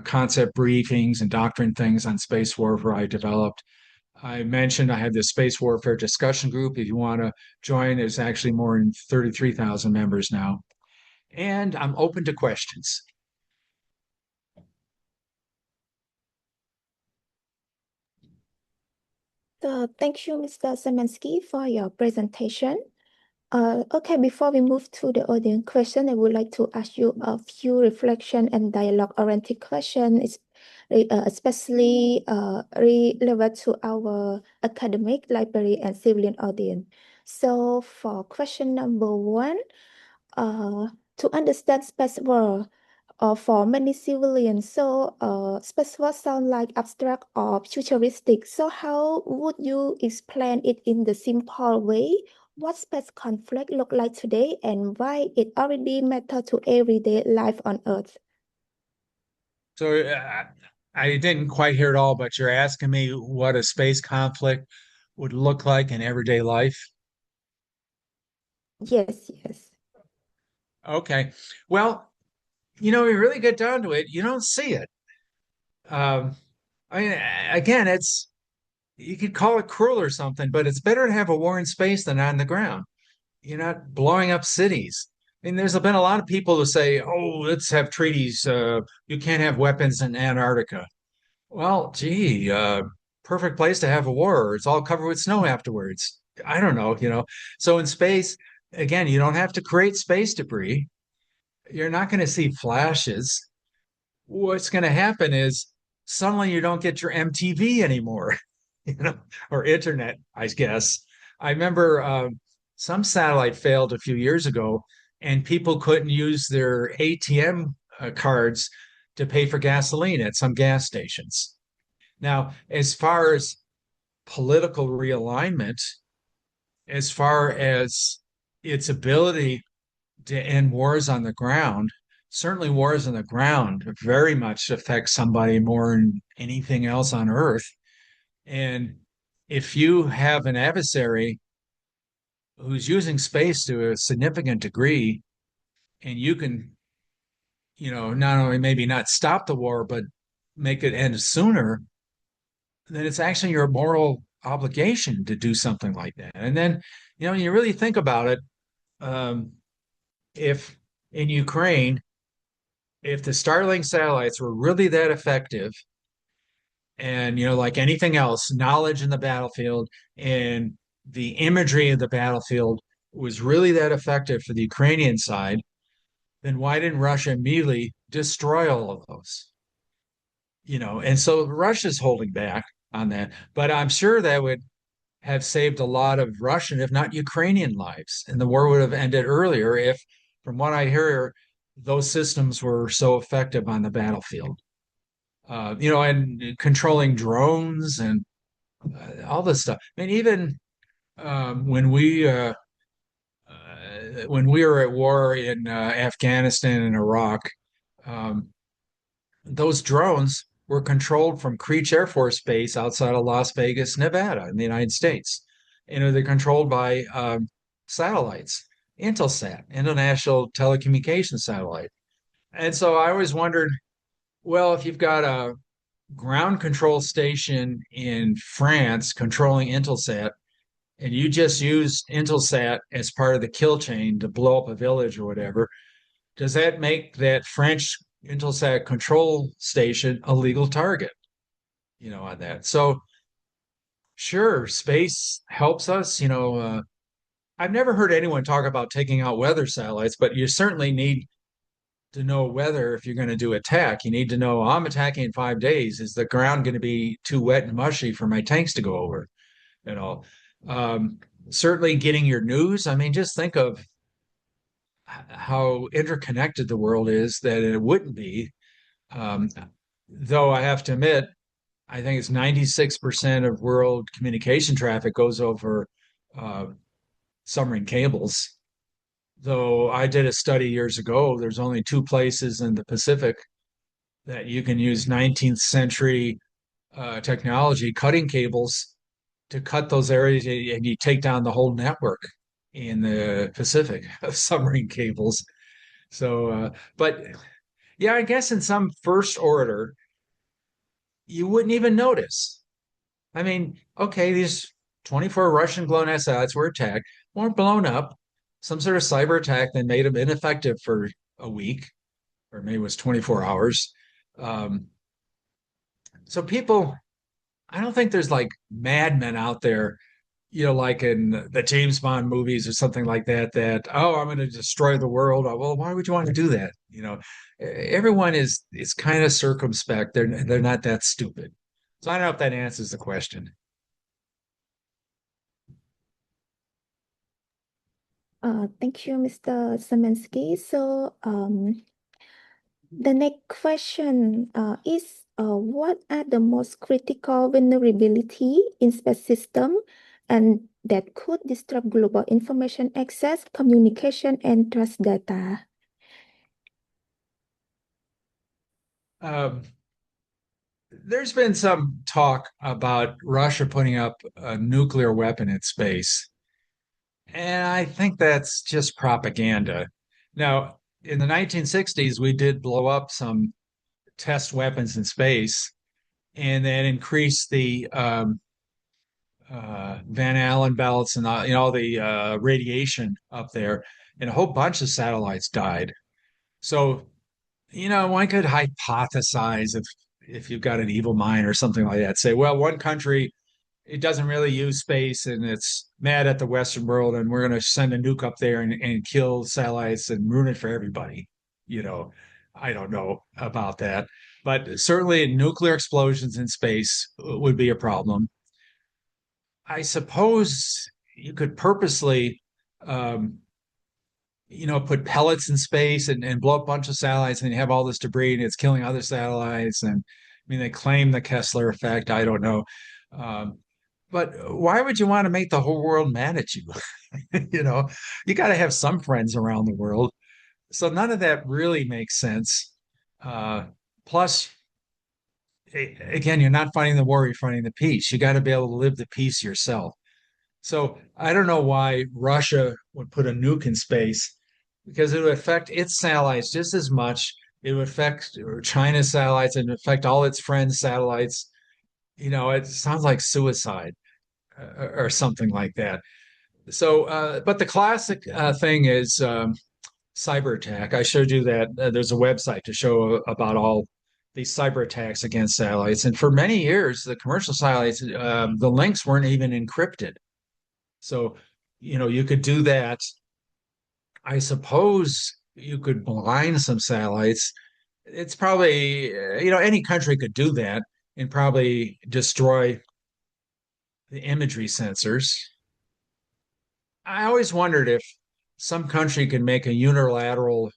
Speaker 2: concept briefings and doctrine things on space warfare I developed. I mentioned I have this space warfare discussion group. If you want to join, there's actually more than 33,000 members now. And I'm open to questions.
Speaker 1: So thank you, Mr. Szymanski, for your presentation. Okay, before we move to the audience question, I would like to ask you a few reflection and dialogue-oriented questions, especially relevant to our academic, library, and civilian audience. So for question number one, to understand space war, for many civilians, so space war sound like abstract or futuristic. So how would you explain it in the simple way? What space conflict look like today and why it already matter to everyday life on Earth?
Speaker 2: So I didn't quite hear it all, but you're asking me what a space conflict would look like in everyday life.
Speaker 1: Yes, yes.
Speaker 2: Okay. Well, you really get down to it, you don't see it. Um, I mean, again, you could call it cruel or something, but it's better to have a war in space than on the ground. You're not blowing up cities. I mean, there's been a lot of people who say, "Oh, let's have treaties. You can't have weapons in Antarctica." Well, gee, perfect place to have a war. It's all covered with snow afterwards. I don't know. So in space, again, you don't have to create space debris. You're not going to see flashes. What's going to happen is suddenly you don't get your MTV anymore, you know, or internet, I guess. I remember some satellite failed a few years ago, and people couldn't use their ATM cards to pay for gasoline at some gas stations. Now, as far as political realignment, as far as its ability to end wars on the ground, certainly wars on the ground very much affect somebody more than anything else on earth. And if you have an adversary who's using space to a significant degree, and you can, not only maybe not stop the war, but make it end sooner, then it's actually your moral obligation to do something like that. And then, you really think about it, um, if in Ukraine, if the Starlink satellites were really that effective, and like anything else, knowledge in the battlefield and the imagery of the battlefield was really that effective for the Ukrainian side, then why didn't Russia immediately destroy all of those? And so Russia's holding back on that. But I'm sure that would have saved a lot of Russian, if not Ukrainian lives. And the war would have ended earlier if, from what I hear, those systems were so effective on the battlefield. And controlling drones and all this stuff. I mean, even when we were at war in Afghanistan and Iraq, um, those drones were controlled from Creech Air Force Base outside of Las Vegas, Nevada, in the United States. They're controlled by satellites, Intelsat, International Telecommunication Satellite. And so I always wondered, well, if you've got a ground control station in France controlling Intelsat, and you just use Intelsat as part of the kill chain to blow up a village or whatever, does that make that French Intelsat control station a legal target? On that. So sure, space helps us. I've never heard anyone talk about taking out weather satellites, but you certainly need to know whether if you're going to do attack, you need to know I'm attacking in 5 days. Is the ground going to be too wet and mushy for my tanks to go over? You know, um, certainly getting your news. I mean, just think of how interconnected the world is that it wouldn't be. Um, though I have to admit, I think it's 96% of world communication traffic goes over uh, submarine cables. Though I did a study years ago, there's only two places in the Pacific that you can use 19th century technology, cutting cables to cut those areas, and you take down the whole network in the Pacific of submarine cables. So, but yeah, I guess in some first order, you wouldn't even notice. I mean, okay, these 24 Russian GLONASS satellites were attacked, weren't blown up. Some sort of cyber attack that made them ineffective for a week, or maybe it was 24 hours. Um, so people, I don't think there's like madmen out there, like in the James Bond movies or something like that, oh, I'm going to destroy the world. Oh, well, why would you want to do that? Everyone is kind of circumspect. They're not that stupid. So I don't know if that answers the question.
Speaker 1: Thank you, Mr. Szymanski. So, the next question is what are the most critical vulnerability in space system and that could disrupt global information access, communication, and trust data?
Speaker 2: Um, there's been some talk about Russia putting up a nuclear weapon in space. And I think that's just propaganda. Now, in the 1960s, we did blow up some test weapons in space, and that increased the Van Allen belts and all the radiation up there, and a whole bunch of satellites died. So, one could hypothesize if you've got an evil mind or something like that, say, well, one country it doesn't really use space and it's mad at the Western world, and we're going to send a nuke up there and kill satellites and ruin it for everybody. You know, I don't know about that, but certainly nuclear explosions in space would be a problem. I suppose you could purposely, um, put pellets in space and blow up a bunch of satellites, and you have all this debris and it's killing other satellites. And I mean, they claim the Kessler effect. I don't know. Um, but why would you want to make the whole world mad at you? You know, you got to have some friends around the world. So none of that really makes sense. Plus, again, you're not fighting the war, you're fighting the peace. You got to be able to live the peace yourself. So I don't know why Russia would put a nuke in space because it would affect its satellites just as much. It would affect China's satellites and affect all its friends' satellites. It sounds like suicide or something like that. So, but the classic thing is cyber attack. I showed you that there's a website to show about all these cyber attacks against satellites. And for many years, the commercial satellites, the links weren't even encrypted. So, you could do that. I suppose you could blind some satellites. It's probably, any country could do that and probably destroy the imagery sensors. I always wondered if some country could make a unilateral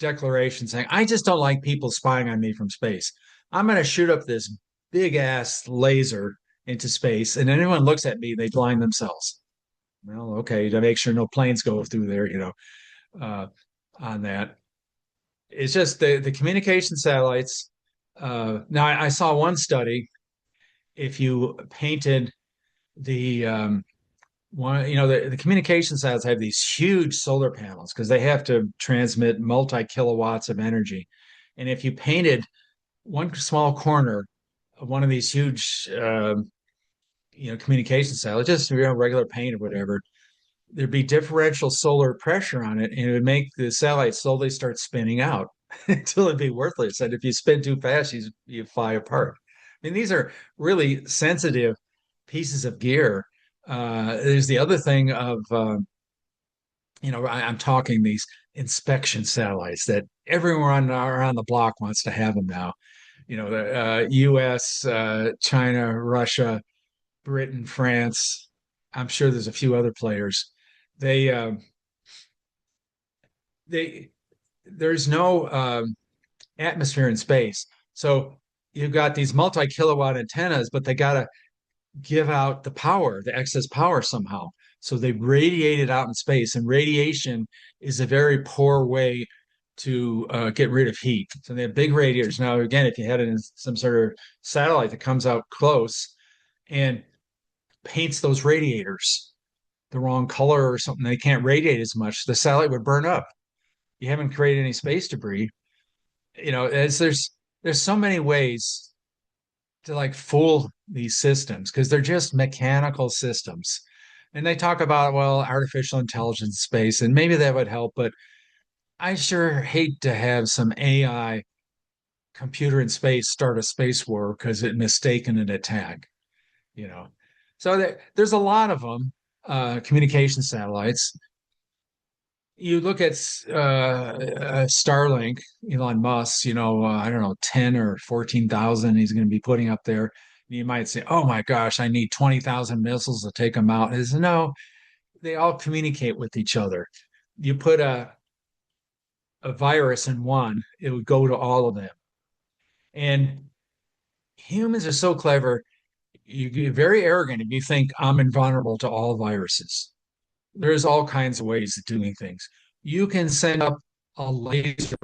Speaker 2: declaration saying, I just don't like people spying on me from space. I'm going to shoot up this big ass laser into space, and anyone looks at me, they blind themselves. Well, okay, to make sure no planes go through there, uh, on that. It's just the communication satellites. Now, I saw one study. If you painted the the communication satellites have these huge solar panels because they have to transmit multi kilowatts of energy, and if you painted one small corner of one of these huge communication satellites, just regular paint or whatever, there'd be differential solar pressure on it, and it would make the satellite slowly start spinning out until it'd be worthless. And if you spin too fast, you fly apart. I mean, these are really sensitive pieces of gear. There's the other thing of I'm talking these inspection satellites that everyone around the block wants to have them now. The U.S., China, Russia, Britain, France. I'm sure there's a few other players. They they there's no atmosphere in space, so you've got these multi-kilowatt antennas, but they got to give out the power, the excess power somehow. So they radiate it out in space, and radiation is a very poor way to get rid of heat. So they have big radiators. Now, again, if you had it in some sort of satellite that comes out close and paints those radiators the wrong color or something, they can't radiate as much, the satellite would burn up. You haven't created any space debris. As there's so many ways to like fool these systems because they're just mechanical systems. And they talk about, well, artificial intelligence space, and maybe that would help, but I sure hate to have some AI computer in space start a space war because it mistaken an attack, you know. So there's a lot of them, communication satellites. You look at Starlink, Elon Musk, I don't know, 10 or 14,000 he's going to be putting up there. You might say, oh my gosh, I need 20,000 missiles to take them out. Is no, they all communicate with each other. You put a virus in one, it would go to all of them. And humans are so clever. You get very arrogant if you think I'm invulnerable to all viruses. There's all kinds of ways of doing things. You can send up a laser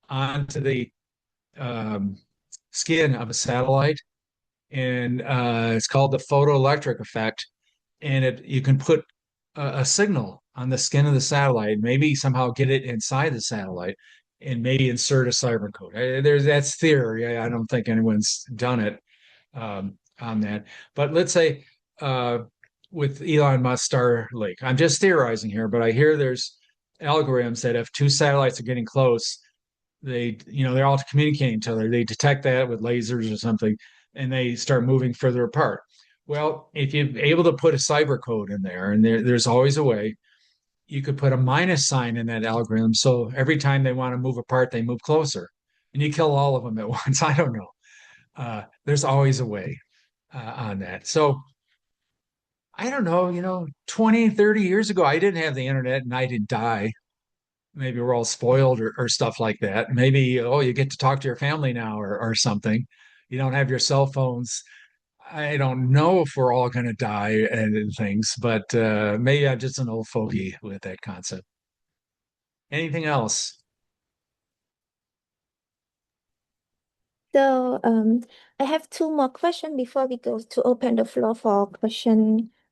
Speaker 2: onto the um, skin of a satellite, and it's called the photoelectric effect. And you can put a signal on the skin of the satellite, maybe somehow get it inside the satellite, and maybe insert a cyber code. That's theory. I don't think anyone's done it on that. But let's say with Elon Musk Starlink, I'm just theorizing here, but I hear there's algorithms that if two satellites are getting close, they're all communicating to each other. They detect that with lasers or something, and they start moving further apart. Well, if you're able to put a cyber code in there, and there's always a way, you could put a minus sign in that algorithm. So every time they want to move apart, they move closer, and you kill all of them at once. I don't know. There's always a way on that. So I don't know, 20, 30 years ago, I didn't have the internet and I didn't die. Maybe we're all spoiled or stuff like that. Maybe, oh, you get to talk to your family now or something. You don't have your cell phones. I don't know if we're all going to die and things, but maybe I'm just an old fogey with that concept. Anything else?
Speaker 1: So I have two more questions before we go to open the floor for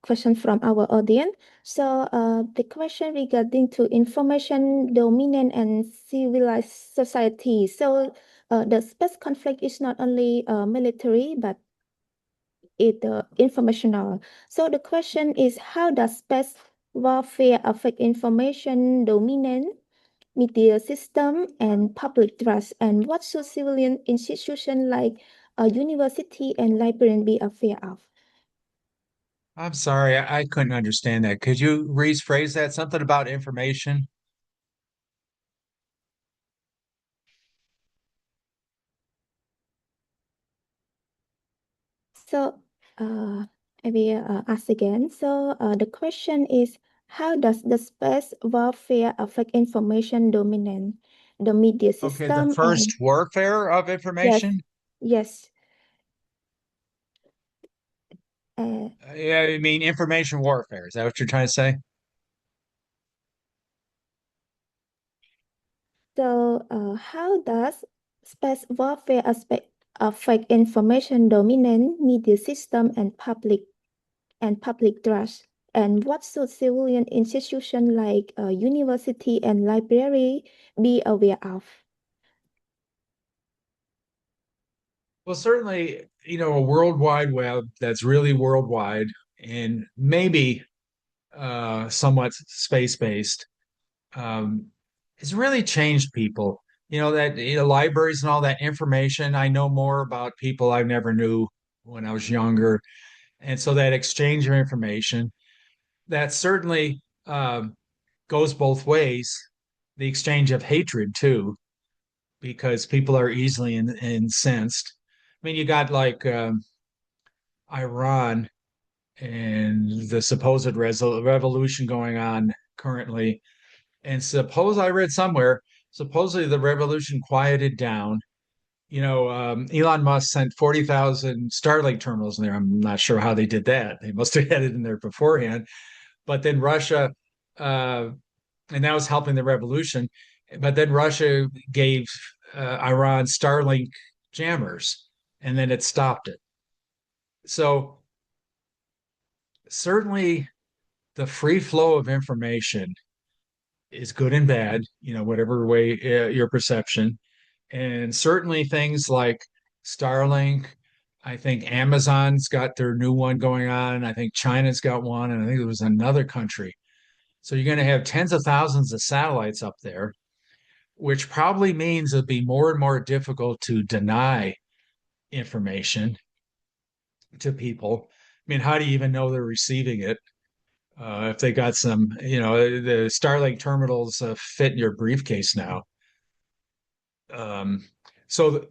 Speaker 1: question from our audience. So the question regarding to information dominant and civilized society. So the space conflict is not only military, but it informational. So the question is, how does space warfare affect information dominant, media system, and public trust? And what should civilian institutions like a university and librarian be aware of?
Speaker 2: I'm sorry, I couldn't understand that. Could you rephrase that? Something about information?
Speaker 1: So I will ask again. So the question is, how does the space warfare affect information dominant, the media
Speaker 2: Okay, the
Speaker 1: system,
Speaker 2: first
Speaker 1: and
Speaker 2: warfare of
Speaker 1: yes,
Speaker 2: information?
Speaker 1: yes. Uh,
Speaker 2: Yeah, I mean information warfare. Is that what you're trying to say?
Speaker 1: So, how does space warfare affect information dominant, media system, and public trust? And what should civilian institutions like university and library be aware of?
Speaker 2: Well, certainly, a world wide web that's really worldwide and maybe somewhat space-based um, has really changed people. That libraries and all that information. I know more about people I never knew when I was younger, and so that exchange of information that certainly goes both ways. the exchange of hatred too, because people are easily incensed. I mean, you got like Iran and the supposed revolution going on currently. And suppose I read somewhere, supposedly the revolution quieted down. Elon Musk sent 40,000 Starlink terminals in there. I'm not sure how they did that. They must have had it in there beforehand. But then Russia, uh, and that was helping the revolution. But then Russia gave Iran Starlink jammers, and then it stopped it. So certainly the free flow of information is good and bad, whatever way your perception. And certainly things like Starlink, I think Amazon's got their new one going on. I think China's got one, and I think there was another country. So you're going to have tens of thousands of satellites up there, which probably means it'll be more and more difficult to deny information to people. I mean, how do you even know they're receiving it? If they got some, the Starlink terminals fit in your briefcase now. So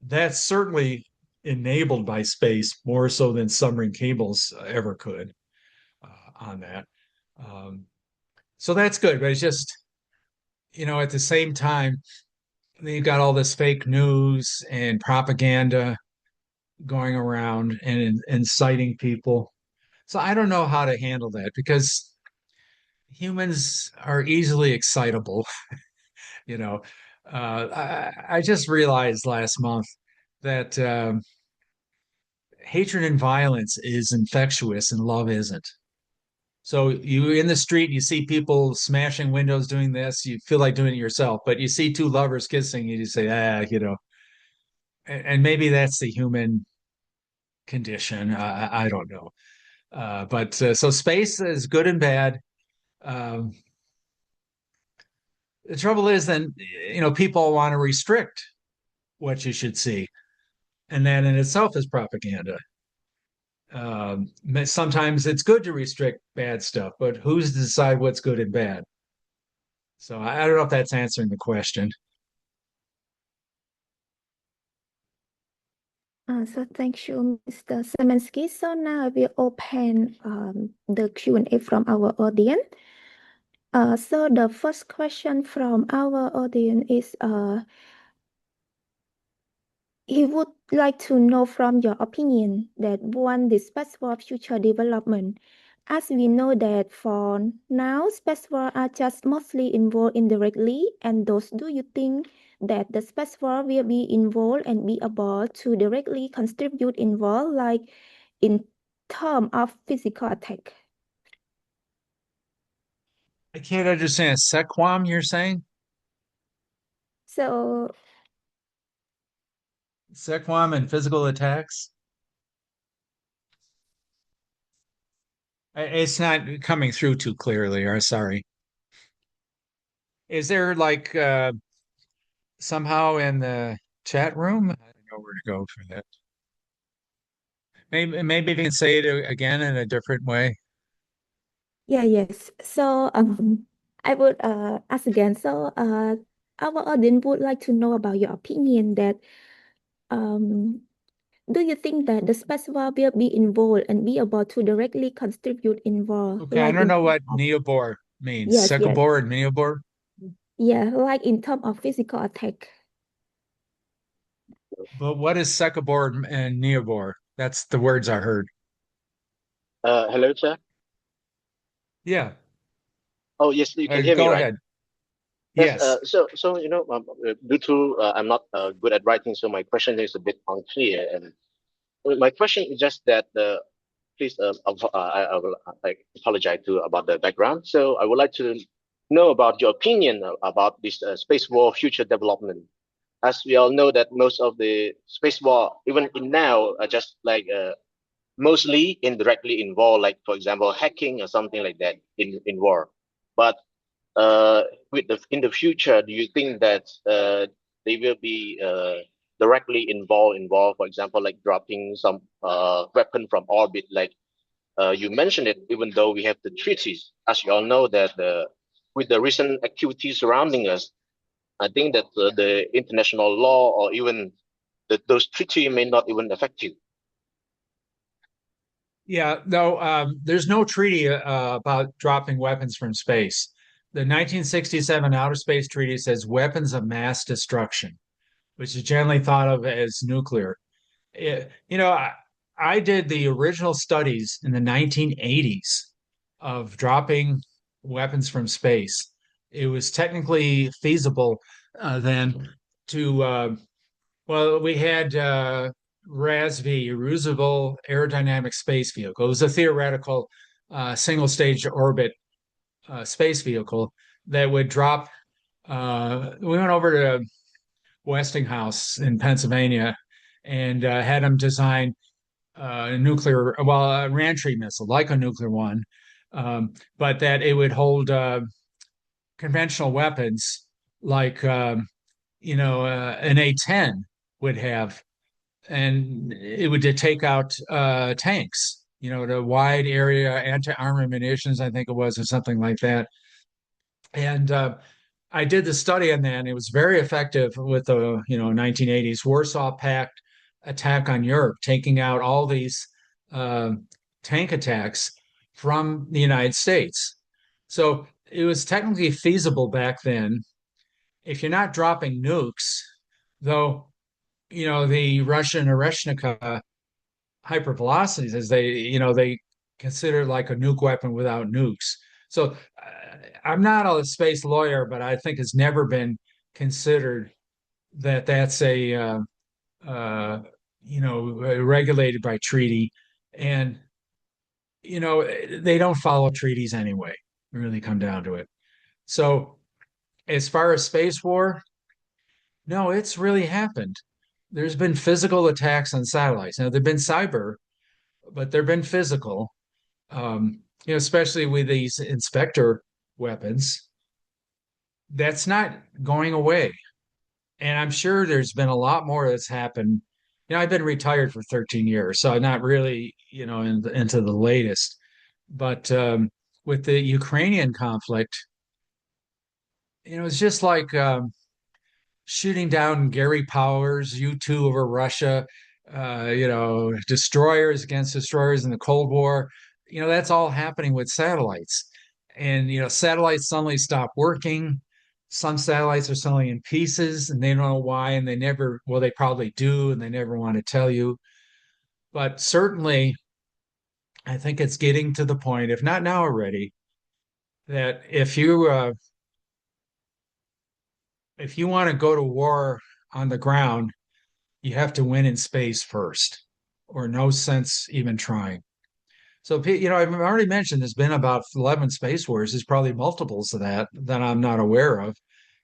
Speaker 2: that's certainly enabled by space more so than submarine cables ever could on that. Um, so that's good, but it's just, at the same time, you've got all this fake news and propaganda going around and inciting people. So I don't know how to handle that because humans are easily excitable. You know, I just realized last month that hatred and violence is infectious and love isn't. So you in the street, you see people smashing windows doing this, you feel like doing it yourself, but you see two lovers kissing, you just say, and maybe that's the human condition. I don't know. But so space is good and bad. Um, the trouble is then, people want to restrict what you should see. And that in itself is propaganda. Sometimes it's good to restrict bad stuff, but who's to decide what's good and bad? So I don't know if that's answering the question.
Speaker 1: So thank you, Mr. Szymanski. So now we open the Q&A from our audience. So the first question from our audience is, he would like to know from your opinion that one, the space for future development. As we know that for now, space war are just mostly involved indirectly, and those do you think that the space war will be involved and be able to directly contribute involved, like in terms of physical attack?
Speaker 2: I can't understand. Sequam, you're saying?
Speaker 1: So
Speaker 2: Sequam and physical attacks? It's not coming through too clearly, or sorry. Is there like somehow in the chat room? I don't know where to go for that. Maybe if you can say it again in a different way.
Speaker 1: yes. So I would ask again. So our audience would like to know about your opinion that um do you think that the space war will be involved and be able to directly contribute involved,
Speaker 2: Okay, I
Speaker 1: like
Speaker 2: don't
Speaker 1: in
Speaker 2: know
Speaker 1: terms
Speaker 2: what
Speaker 1: of
Speaker 2: neobor means.
Speaker 1: yes,
Speaker 2: Secobor and neobor?
Speaker 1: yeah, like in terms of physical attack?
Speaker 2: But what is secobor and neobor? That's the words I heard.
Speaker 4: Hello, sir.
Speaker 2: Yeah,
Speaker 4: Oh, yes, you can hear me,
Speaker 2: go
Speaker 4: right?
Speaker 2: ahead.
Speaker 4: Yes.
Speaker 2: Yes.
Speaker 4: So due to I'm not good at writing, so my question is a bit unclear. And my question is just that please, I will apologize to about the background. So I would like to know about your opinion about this space war future development. As we all know that most of the space war, even in now, are just like mostly indirectly involved, like for example, hacking or something like that in war. But with the in the future, do you think that they will be directly involved, for example, like dropping some weapon from orbit, like you mentioned it, even though we have the treaties, as you all know that with the recent activities surrounding us, I think that the international law or even those treaty may not even affect you.
Speaker 2: Yeah, no, there's no treaty about dropping weapons from space. The 1967 Outer Space Treaty says weapons of mass destruction, which is generally thought of as nuclear. You know, I did the original studies in the 1980s of dropping weapons from space. It was technically feasible then to, well, we had RASV, Reusable Aerodynamic Space Vehicle. It was a theoretical single stage orbit space vehicle that would drop. We went over to Westinghouse in Pennsylvania and had them design a nuclear, well, a reentry missile, like a nuclear one, but that it would hold conventional weapons like, an A-10 would have, and it would take out tanks, the wide area anti-armor munitions, I think it was, or something like that. And I did the study on that, and it was very effective with the 1980s Warsaw Pact attack on Europe, taking out all these uh, tank attacks from the United States. So it was technically feasible back then. If you're not dropping nukes, though, the Russian Oreshnika hypervelocities, as they consider like a nuke weapon without nukes. So I'm not a space lawyer, but I think it's never been considered that that's regulated by treaty. And, they don't follow treaties anyway, really come down to it. So as far as space war, no, it's really happened. There's been physical attacks on satellites. Now, there've been cyber, but there've been physical, especially with these inspector weapons. That's not going away. And I'm sure there's been a lot more that's happened. I've been retired for 13 years, so I'm not really, into the latest. But with the Ukrainian conflict, it's just like shooting down Gary Powers, U-2 over Russia, destroyers against destroyers in the Cold War. That's all happening with satellites. And, satellites suddenly stop working. Some satellites are suddenly in pieces and they don't know why. And they never, well, they probably do, and they never want to tell you. But certainly, I think it's getting to the point, if not now already, that if you want to go to war on the ground, you have to win in space first, or no sense even trying. So, I've already mentioned there's been about 11 space wars. There's probably multiples of that I'm not aware of.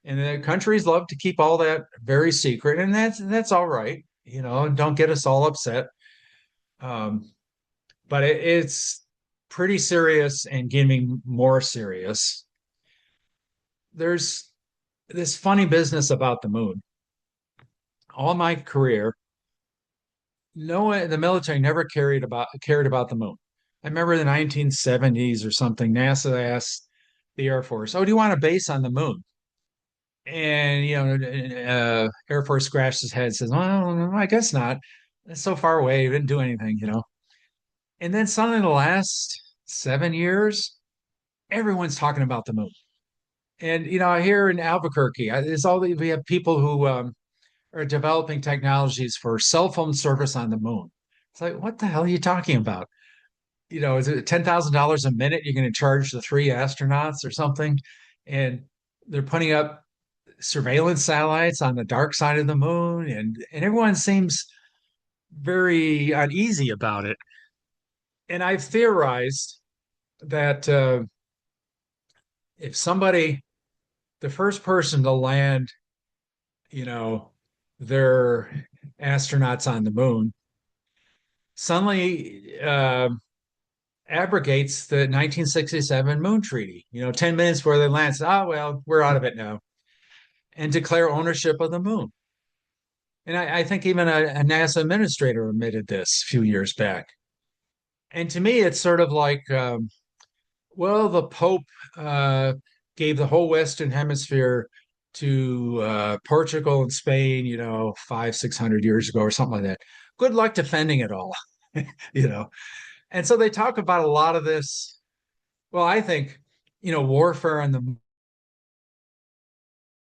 Speaker 2: And the countries love to keep all that very secret, and that's all right. Don't get us all upset. But it's pretty serious and getting more serious. There's this funny business about the moon. All my career, the military never cared about the moon. I remember in the 1970s or something, NASA asked the Air Force, "Oh, do you want a base on the moon?" And Air Force scratched his head, and says, "Well, I guess not. It's so far away. It didn't do anything." And then suddenly, in the last 7 years, everyone's talking about the moon. And here in Albuquerque, we have people who are developing technologies for cell phone service on the moon. It's like, what the hell are you talking about? Is it $10,000 a minute you're going to charge the 3 astronauts or something? And they're putting up surveillance satellites on the dark side of the moon, and everyone seems very uneasy about it. And I've theorized that if the first person to land, their astronauts on the moon, suddenly abrogates the 1967 Moon Treaty. 10 minutes before they land, says, "Oh, well, we're out of it now," and declare ownership of the moon. And I think even a NASA administrator admitted this a few years back. And to me, it's sort of like, well, the Pope gave the whole Western Hemisphere to Portugal and Spain, 600 years ago or something like that. Good luck defending it all, you know. And so they talk about a lot of this. Well, I think, warfare on the.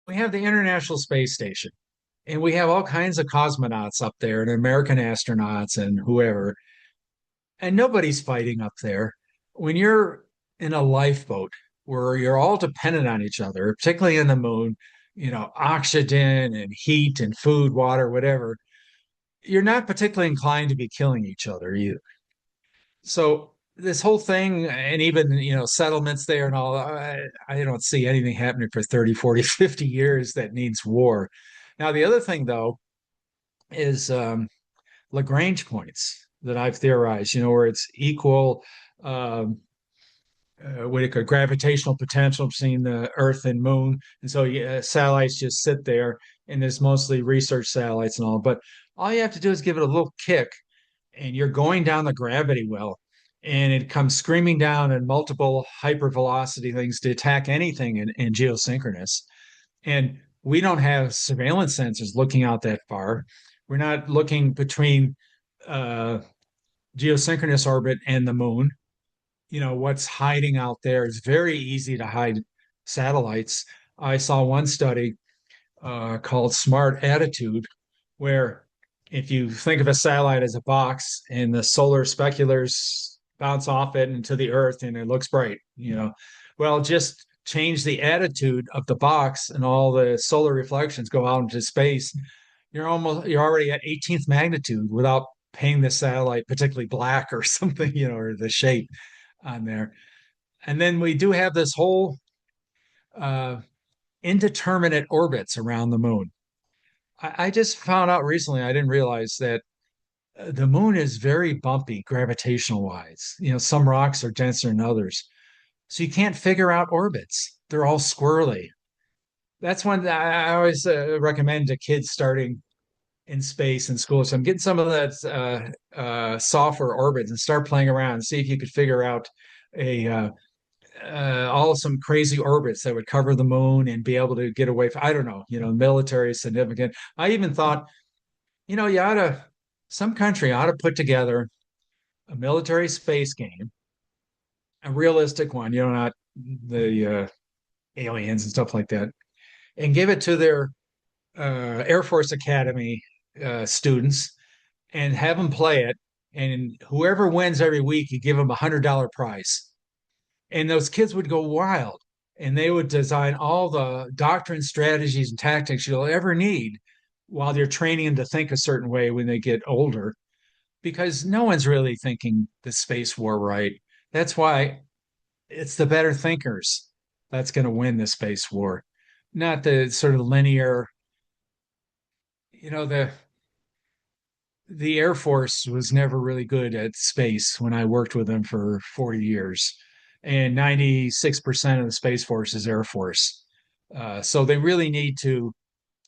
Speaker 2: We have the International Space Station, and we have all kinds of cosmonauts up there, and American astronauts and whoever, and nobody's fighting up there. When you're in a lifeboat where you're all dependent on each other, particularly in the moon, oxygen and heat and food, water, whatever, you're not particularly inclined to be killing each other either. So this whole thing, and even, settlements there and all, I don't see anything happening for 30, 40, 50 years that needs war. Now, the other thing, though, is Lagrange points that I've theorized, where it's equal, what do you call it, gravitational potential between the Earth and Moon. And so satellites just sit there, and there's mostly research satellites and all. But all you have to do is give it a little kick, and you're going down the gravity well, and it comes screaming down in multiple hypervelocity things to attack anything in geosynchronous. And we don't have surveillance sensors looking out that far. We're not looking between geosynchronous orbit and the moon. What's hiding out there is very easy to hide satellites. I saw one study called Smart Attitude, where if you think of a satellite as a box and the solar speculars bounce off it into the earth and it looks bright, well, just change the attitude of the box and all the solar reflections go out into space. You're already at 18th magnitude without painting the satellite particularly black or something, or the shape on there. And then we do have this whole indeterminate orbits around the moon. I just found out recently, I didn't realize that the moon is very bumpy gravitational wise. Some rocks are denser than others. So you can't figure out orbits. They're all squirrely. That's one that I always recommend to kids starting in space in school. So I'm getting some of that software orbits and start playing around and see if you could figure out all some crazy orbits that would cover the moon and be able to get away from, I don't know, military is significant. I even thought, some country ought to put together a military space game, a realistic one, not the aliens and stuff like that, and give it to their Air Force Academy students and have them play it. And whoever wins every week, you give them $100 prize. And those kids would go wild, and they would design all the doctrine, strategies, and tactics you'll ever need while you're training them to think a certain way when they get older, because no one's really thinking the space war right. That's why it's the better thinkers that's going to win the space war, not the sort of linear, the Air Force was never really good at space when I worked with them for 40 years. And 96% of the Space Force is Air Force. So they really need to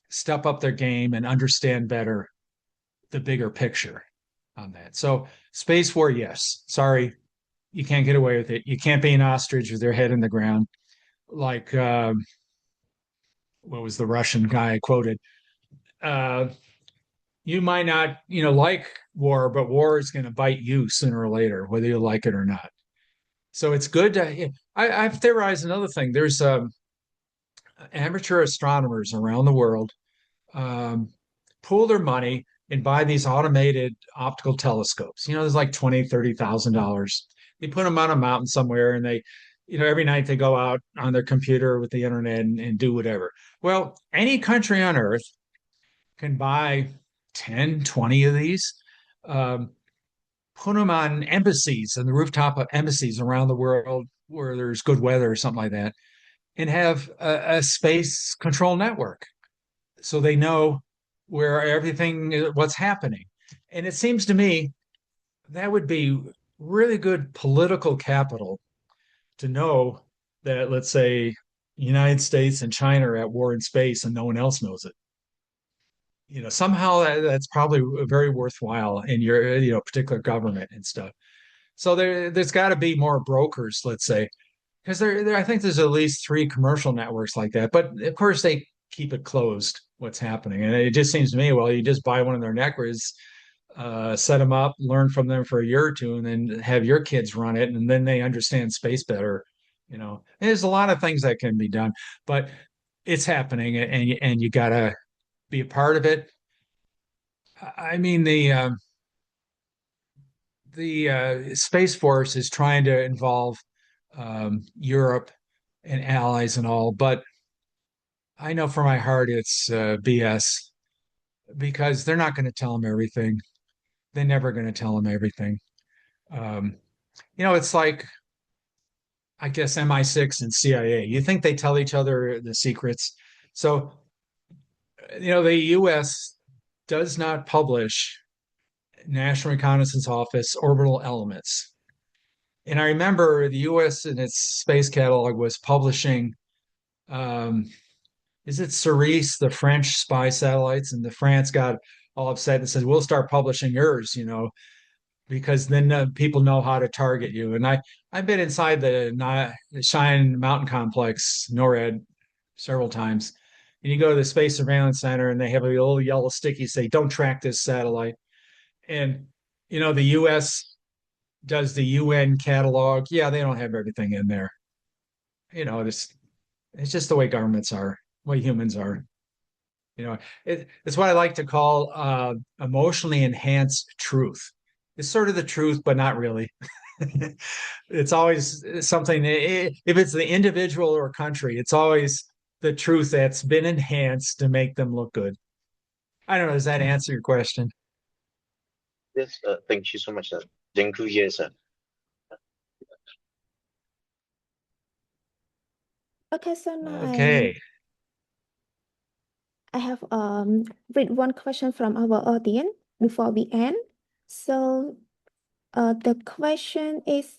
Speaker 2: step up their game and understand better the bigger picture on that. So space war, yes. Sorry, you can't get away with it. You can't be an ostrich with their head in the ground. Like, what was the Russian guy I quoted? You might not, like war, but war is going to bite you sooner or later, whether you like it or not. So it's good to. I've theorized another thing. There's amateur astronomers around the world pool their money and buy these automated optical telescopes. There's like $20,000, $30,000. They put them on a mountain somewhere, and they, every night they go out on their computer with the internet and do whatever. Well, any country on Earth can buy 10, 20 of these. Put them on embassies and the rooftop of embassies around the world where there's good weather or something like that, and have a space control network so they know where everything, what's happening. And it seems to me that would be really good political capital to know that, let's say, United States and China are at war in space and no one else knows it. Somehow that's probably very worthwhile in your, particular government and stuff. So there's got to be more brokers, let's say, because I think there's at least three commercial networks like that, but of course they keep it closed. What's happening, and it just seems to me, well, you just buy one of their networks, set them up, learn from them for a year or two, and then have your kids run it, and then they understand space better. And there's a lot of things that can be done, but it's happening, and you gotta be a part of it. I mean, the Space Force is trying to involve Europe and allies and all, but I know for my heart it's BS because they're not going to tell them everything. They're never going to tell them everything. Um, it's like, I guess, MI6 and CIA. You think they tell each other the secrets. So, the US does not publish National Reconnaissance Office orbital elements. And I remember the US in its space catalog was publishing, um, is it Cerise, the French spy satellites? And the France got all upset and said, we'll start publishing yours, because then people know how to target you. And I've been inside the Cheyenne Mountain Complex, NORAD, several times. And you go to the Space Surveillance Center and they have a little yellow sticky say, don't track this satellite. And, the US does the UN catalog. Yeah, they don't have everything in there. It's just the way governments are, the way humans are. It's what I like to call emotionally enhanced truth. It's sort of the truth, but not really. It's always something, if it's the individual or country, it's always the truth that's been enhanced to make them look good. I don't know. Does that answer your question?
Speaker 4: Yes, thank you so much, sir. Thank you, yes, sir.
Speaker 1: Okay, so now
Speaker 2: Okay.
Speaker 1: I have read one question from our audience before we end. So the question is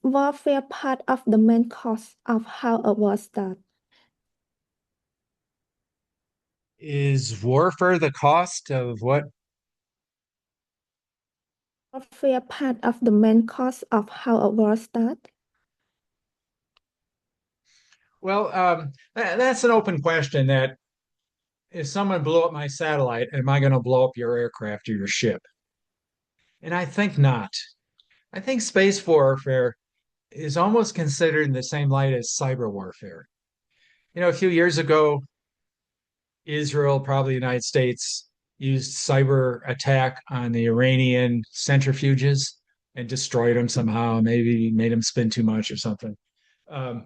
Speaker 1: warfare part of the main cause of how a war starts?
Speaker 2: Is warfare the cost of what?
Speaker 1: Warfare part of the main cause of how a war starts?
Speaker 2: Well, that's an open question. That if someone blew up my satellite, am I going to blow up your aircraft or your ship? And I think not. I think space warfare is almost considered in the same light as cyber warfare. A few years ago, Israel, probably the United States, used cyber attack on the Iranian centrifuges and destroyed them somehow, maybe made them spin too much or something. Um,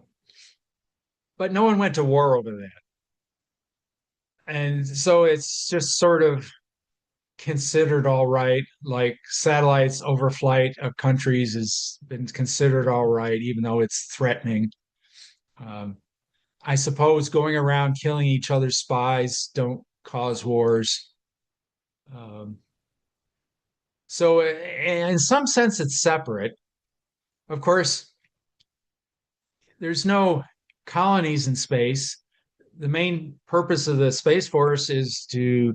Speaker 2: but no one went to war over that. And so it's just sort of considered all right. Like satellites overflight of countries has been considered all right, even though it's threatening. Um, I suppose going around killing each other's spies don't cause wars. Um, so, in some sense, it's separate. Of course, there's no colonies in space. The main purpose of the Space Force is to,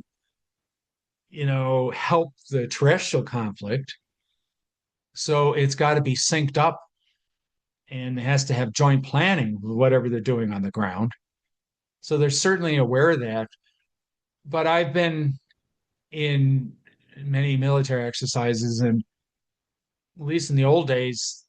Speaker 2: help the terrestrial conflict. So it's got to be synced up and has to have joint planning with whatever they're doing on the ground. So they're certainly aware of that. But I've been in many military exercises, and at least in the old days,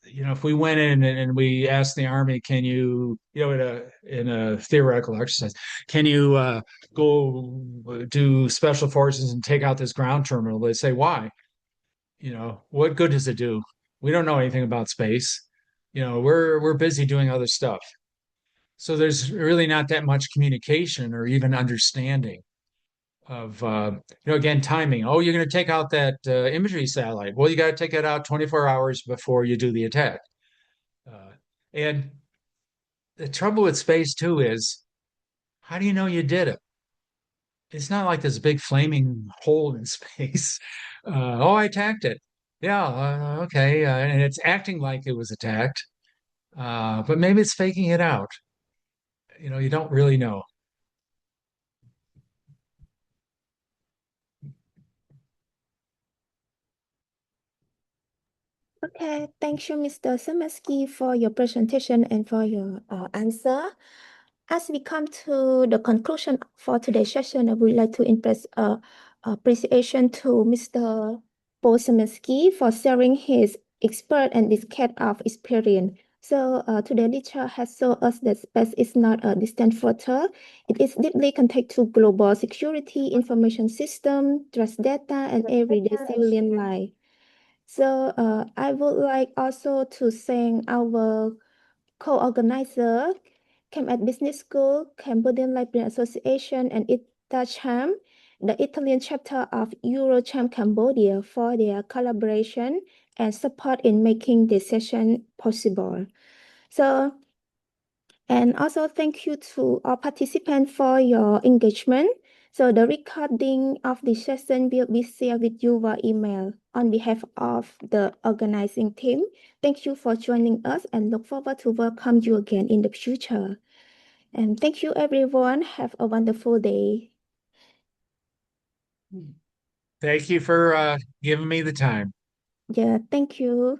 Speaker 2: if we went in and we asked the Army, can you, in a theoretical exercise, can you go do special forces and take out this ground terminal? They say, why? What good does it do? We don't know anything about space. We're busy doing other stuff. So there's really not that much communication or even understanding of again, timing. Oh, you're going to take out that imagery satellite. Well, you got to take it out 24 hours before you do the attack. And the trouble with space too is, how do you know you did it? It's not like this big flaming hole in space. Oh, I attacked it. Yeah, okay, and it's acting like it was attacked, but maybe it's faking it out. You don't really know.
Speaker 1: Okay, thank you, Mr. Szymanski, for your presentation and for your answer. As we come to the conclusion for today's session, I would like to express appreciation to Mr. Paul Szymanski for sharing his expert and decade of experience. So today's lecture has shown us that space is not a distant frontier. It is deeply connected to global security, information system, trust data, and everyday civilian life. So I would like also to thank our co-organizer, Came at Business School, Cambodian Library Association, and ITACHAM, the Italian chapter of Eurocham Cambodia, for their collaboration and support in making this session possible. So, and also thank you to all participants for your engagement. So the recording of the session will be shared with you via email on behalf of the organizing team. Thank you for joining us and look forward to welcome you again in the future. And thank you everyone. Have a wonderful day.
Speaker 2: Thank you for giving me the time.
Speaker 1: Yeah, thank you.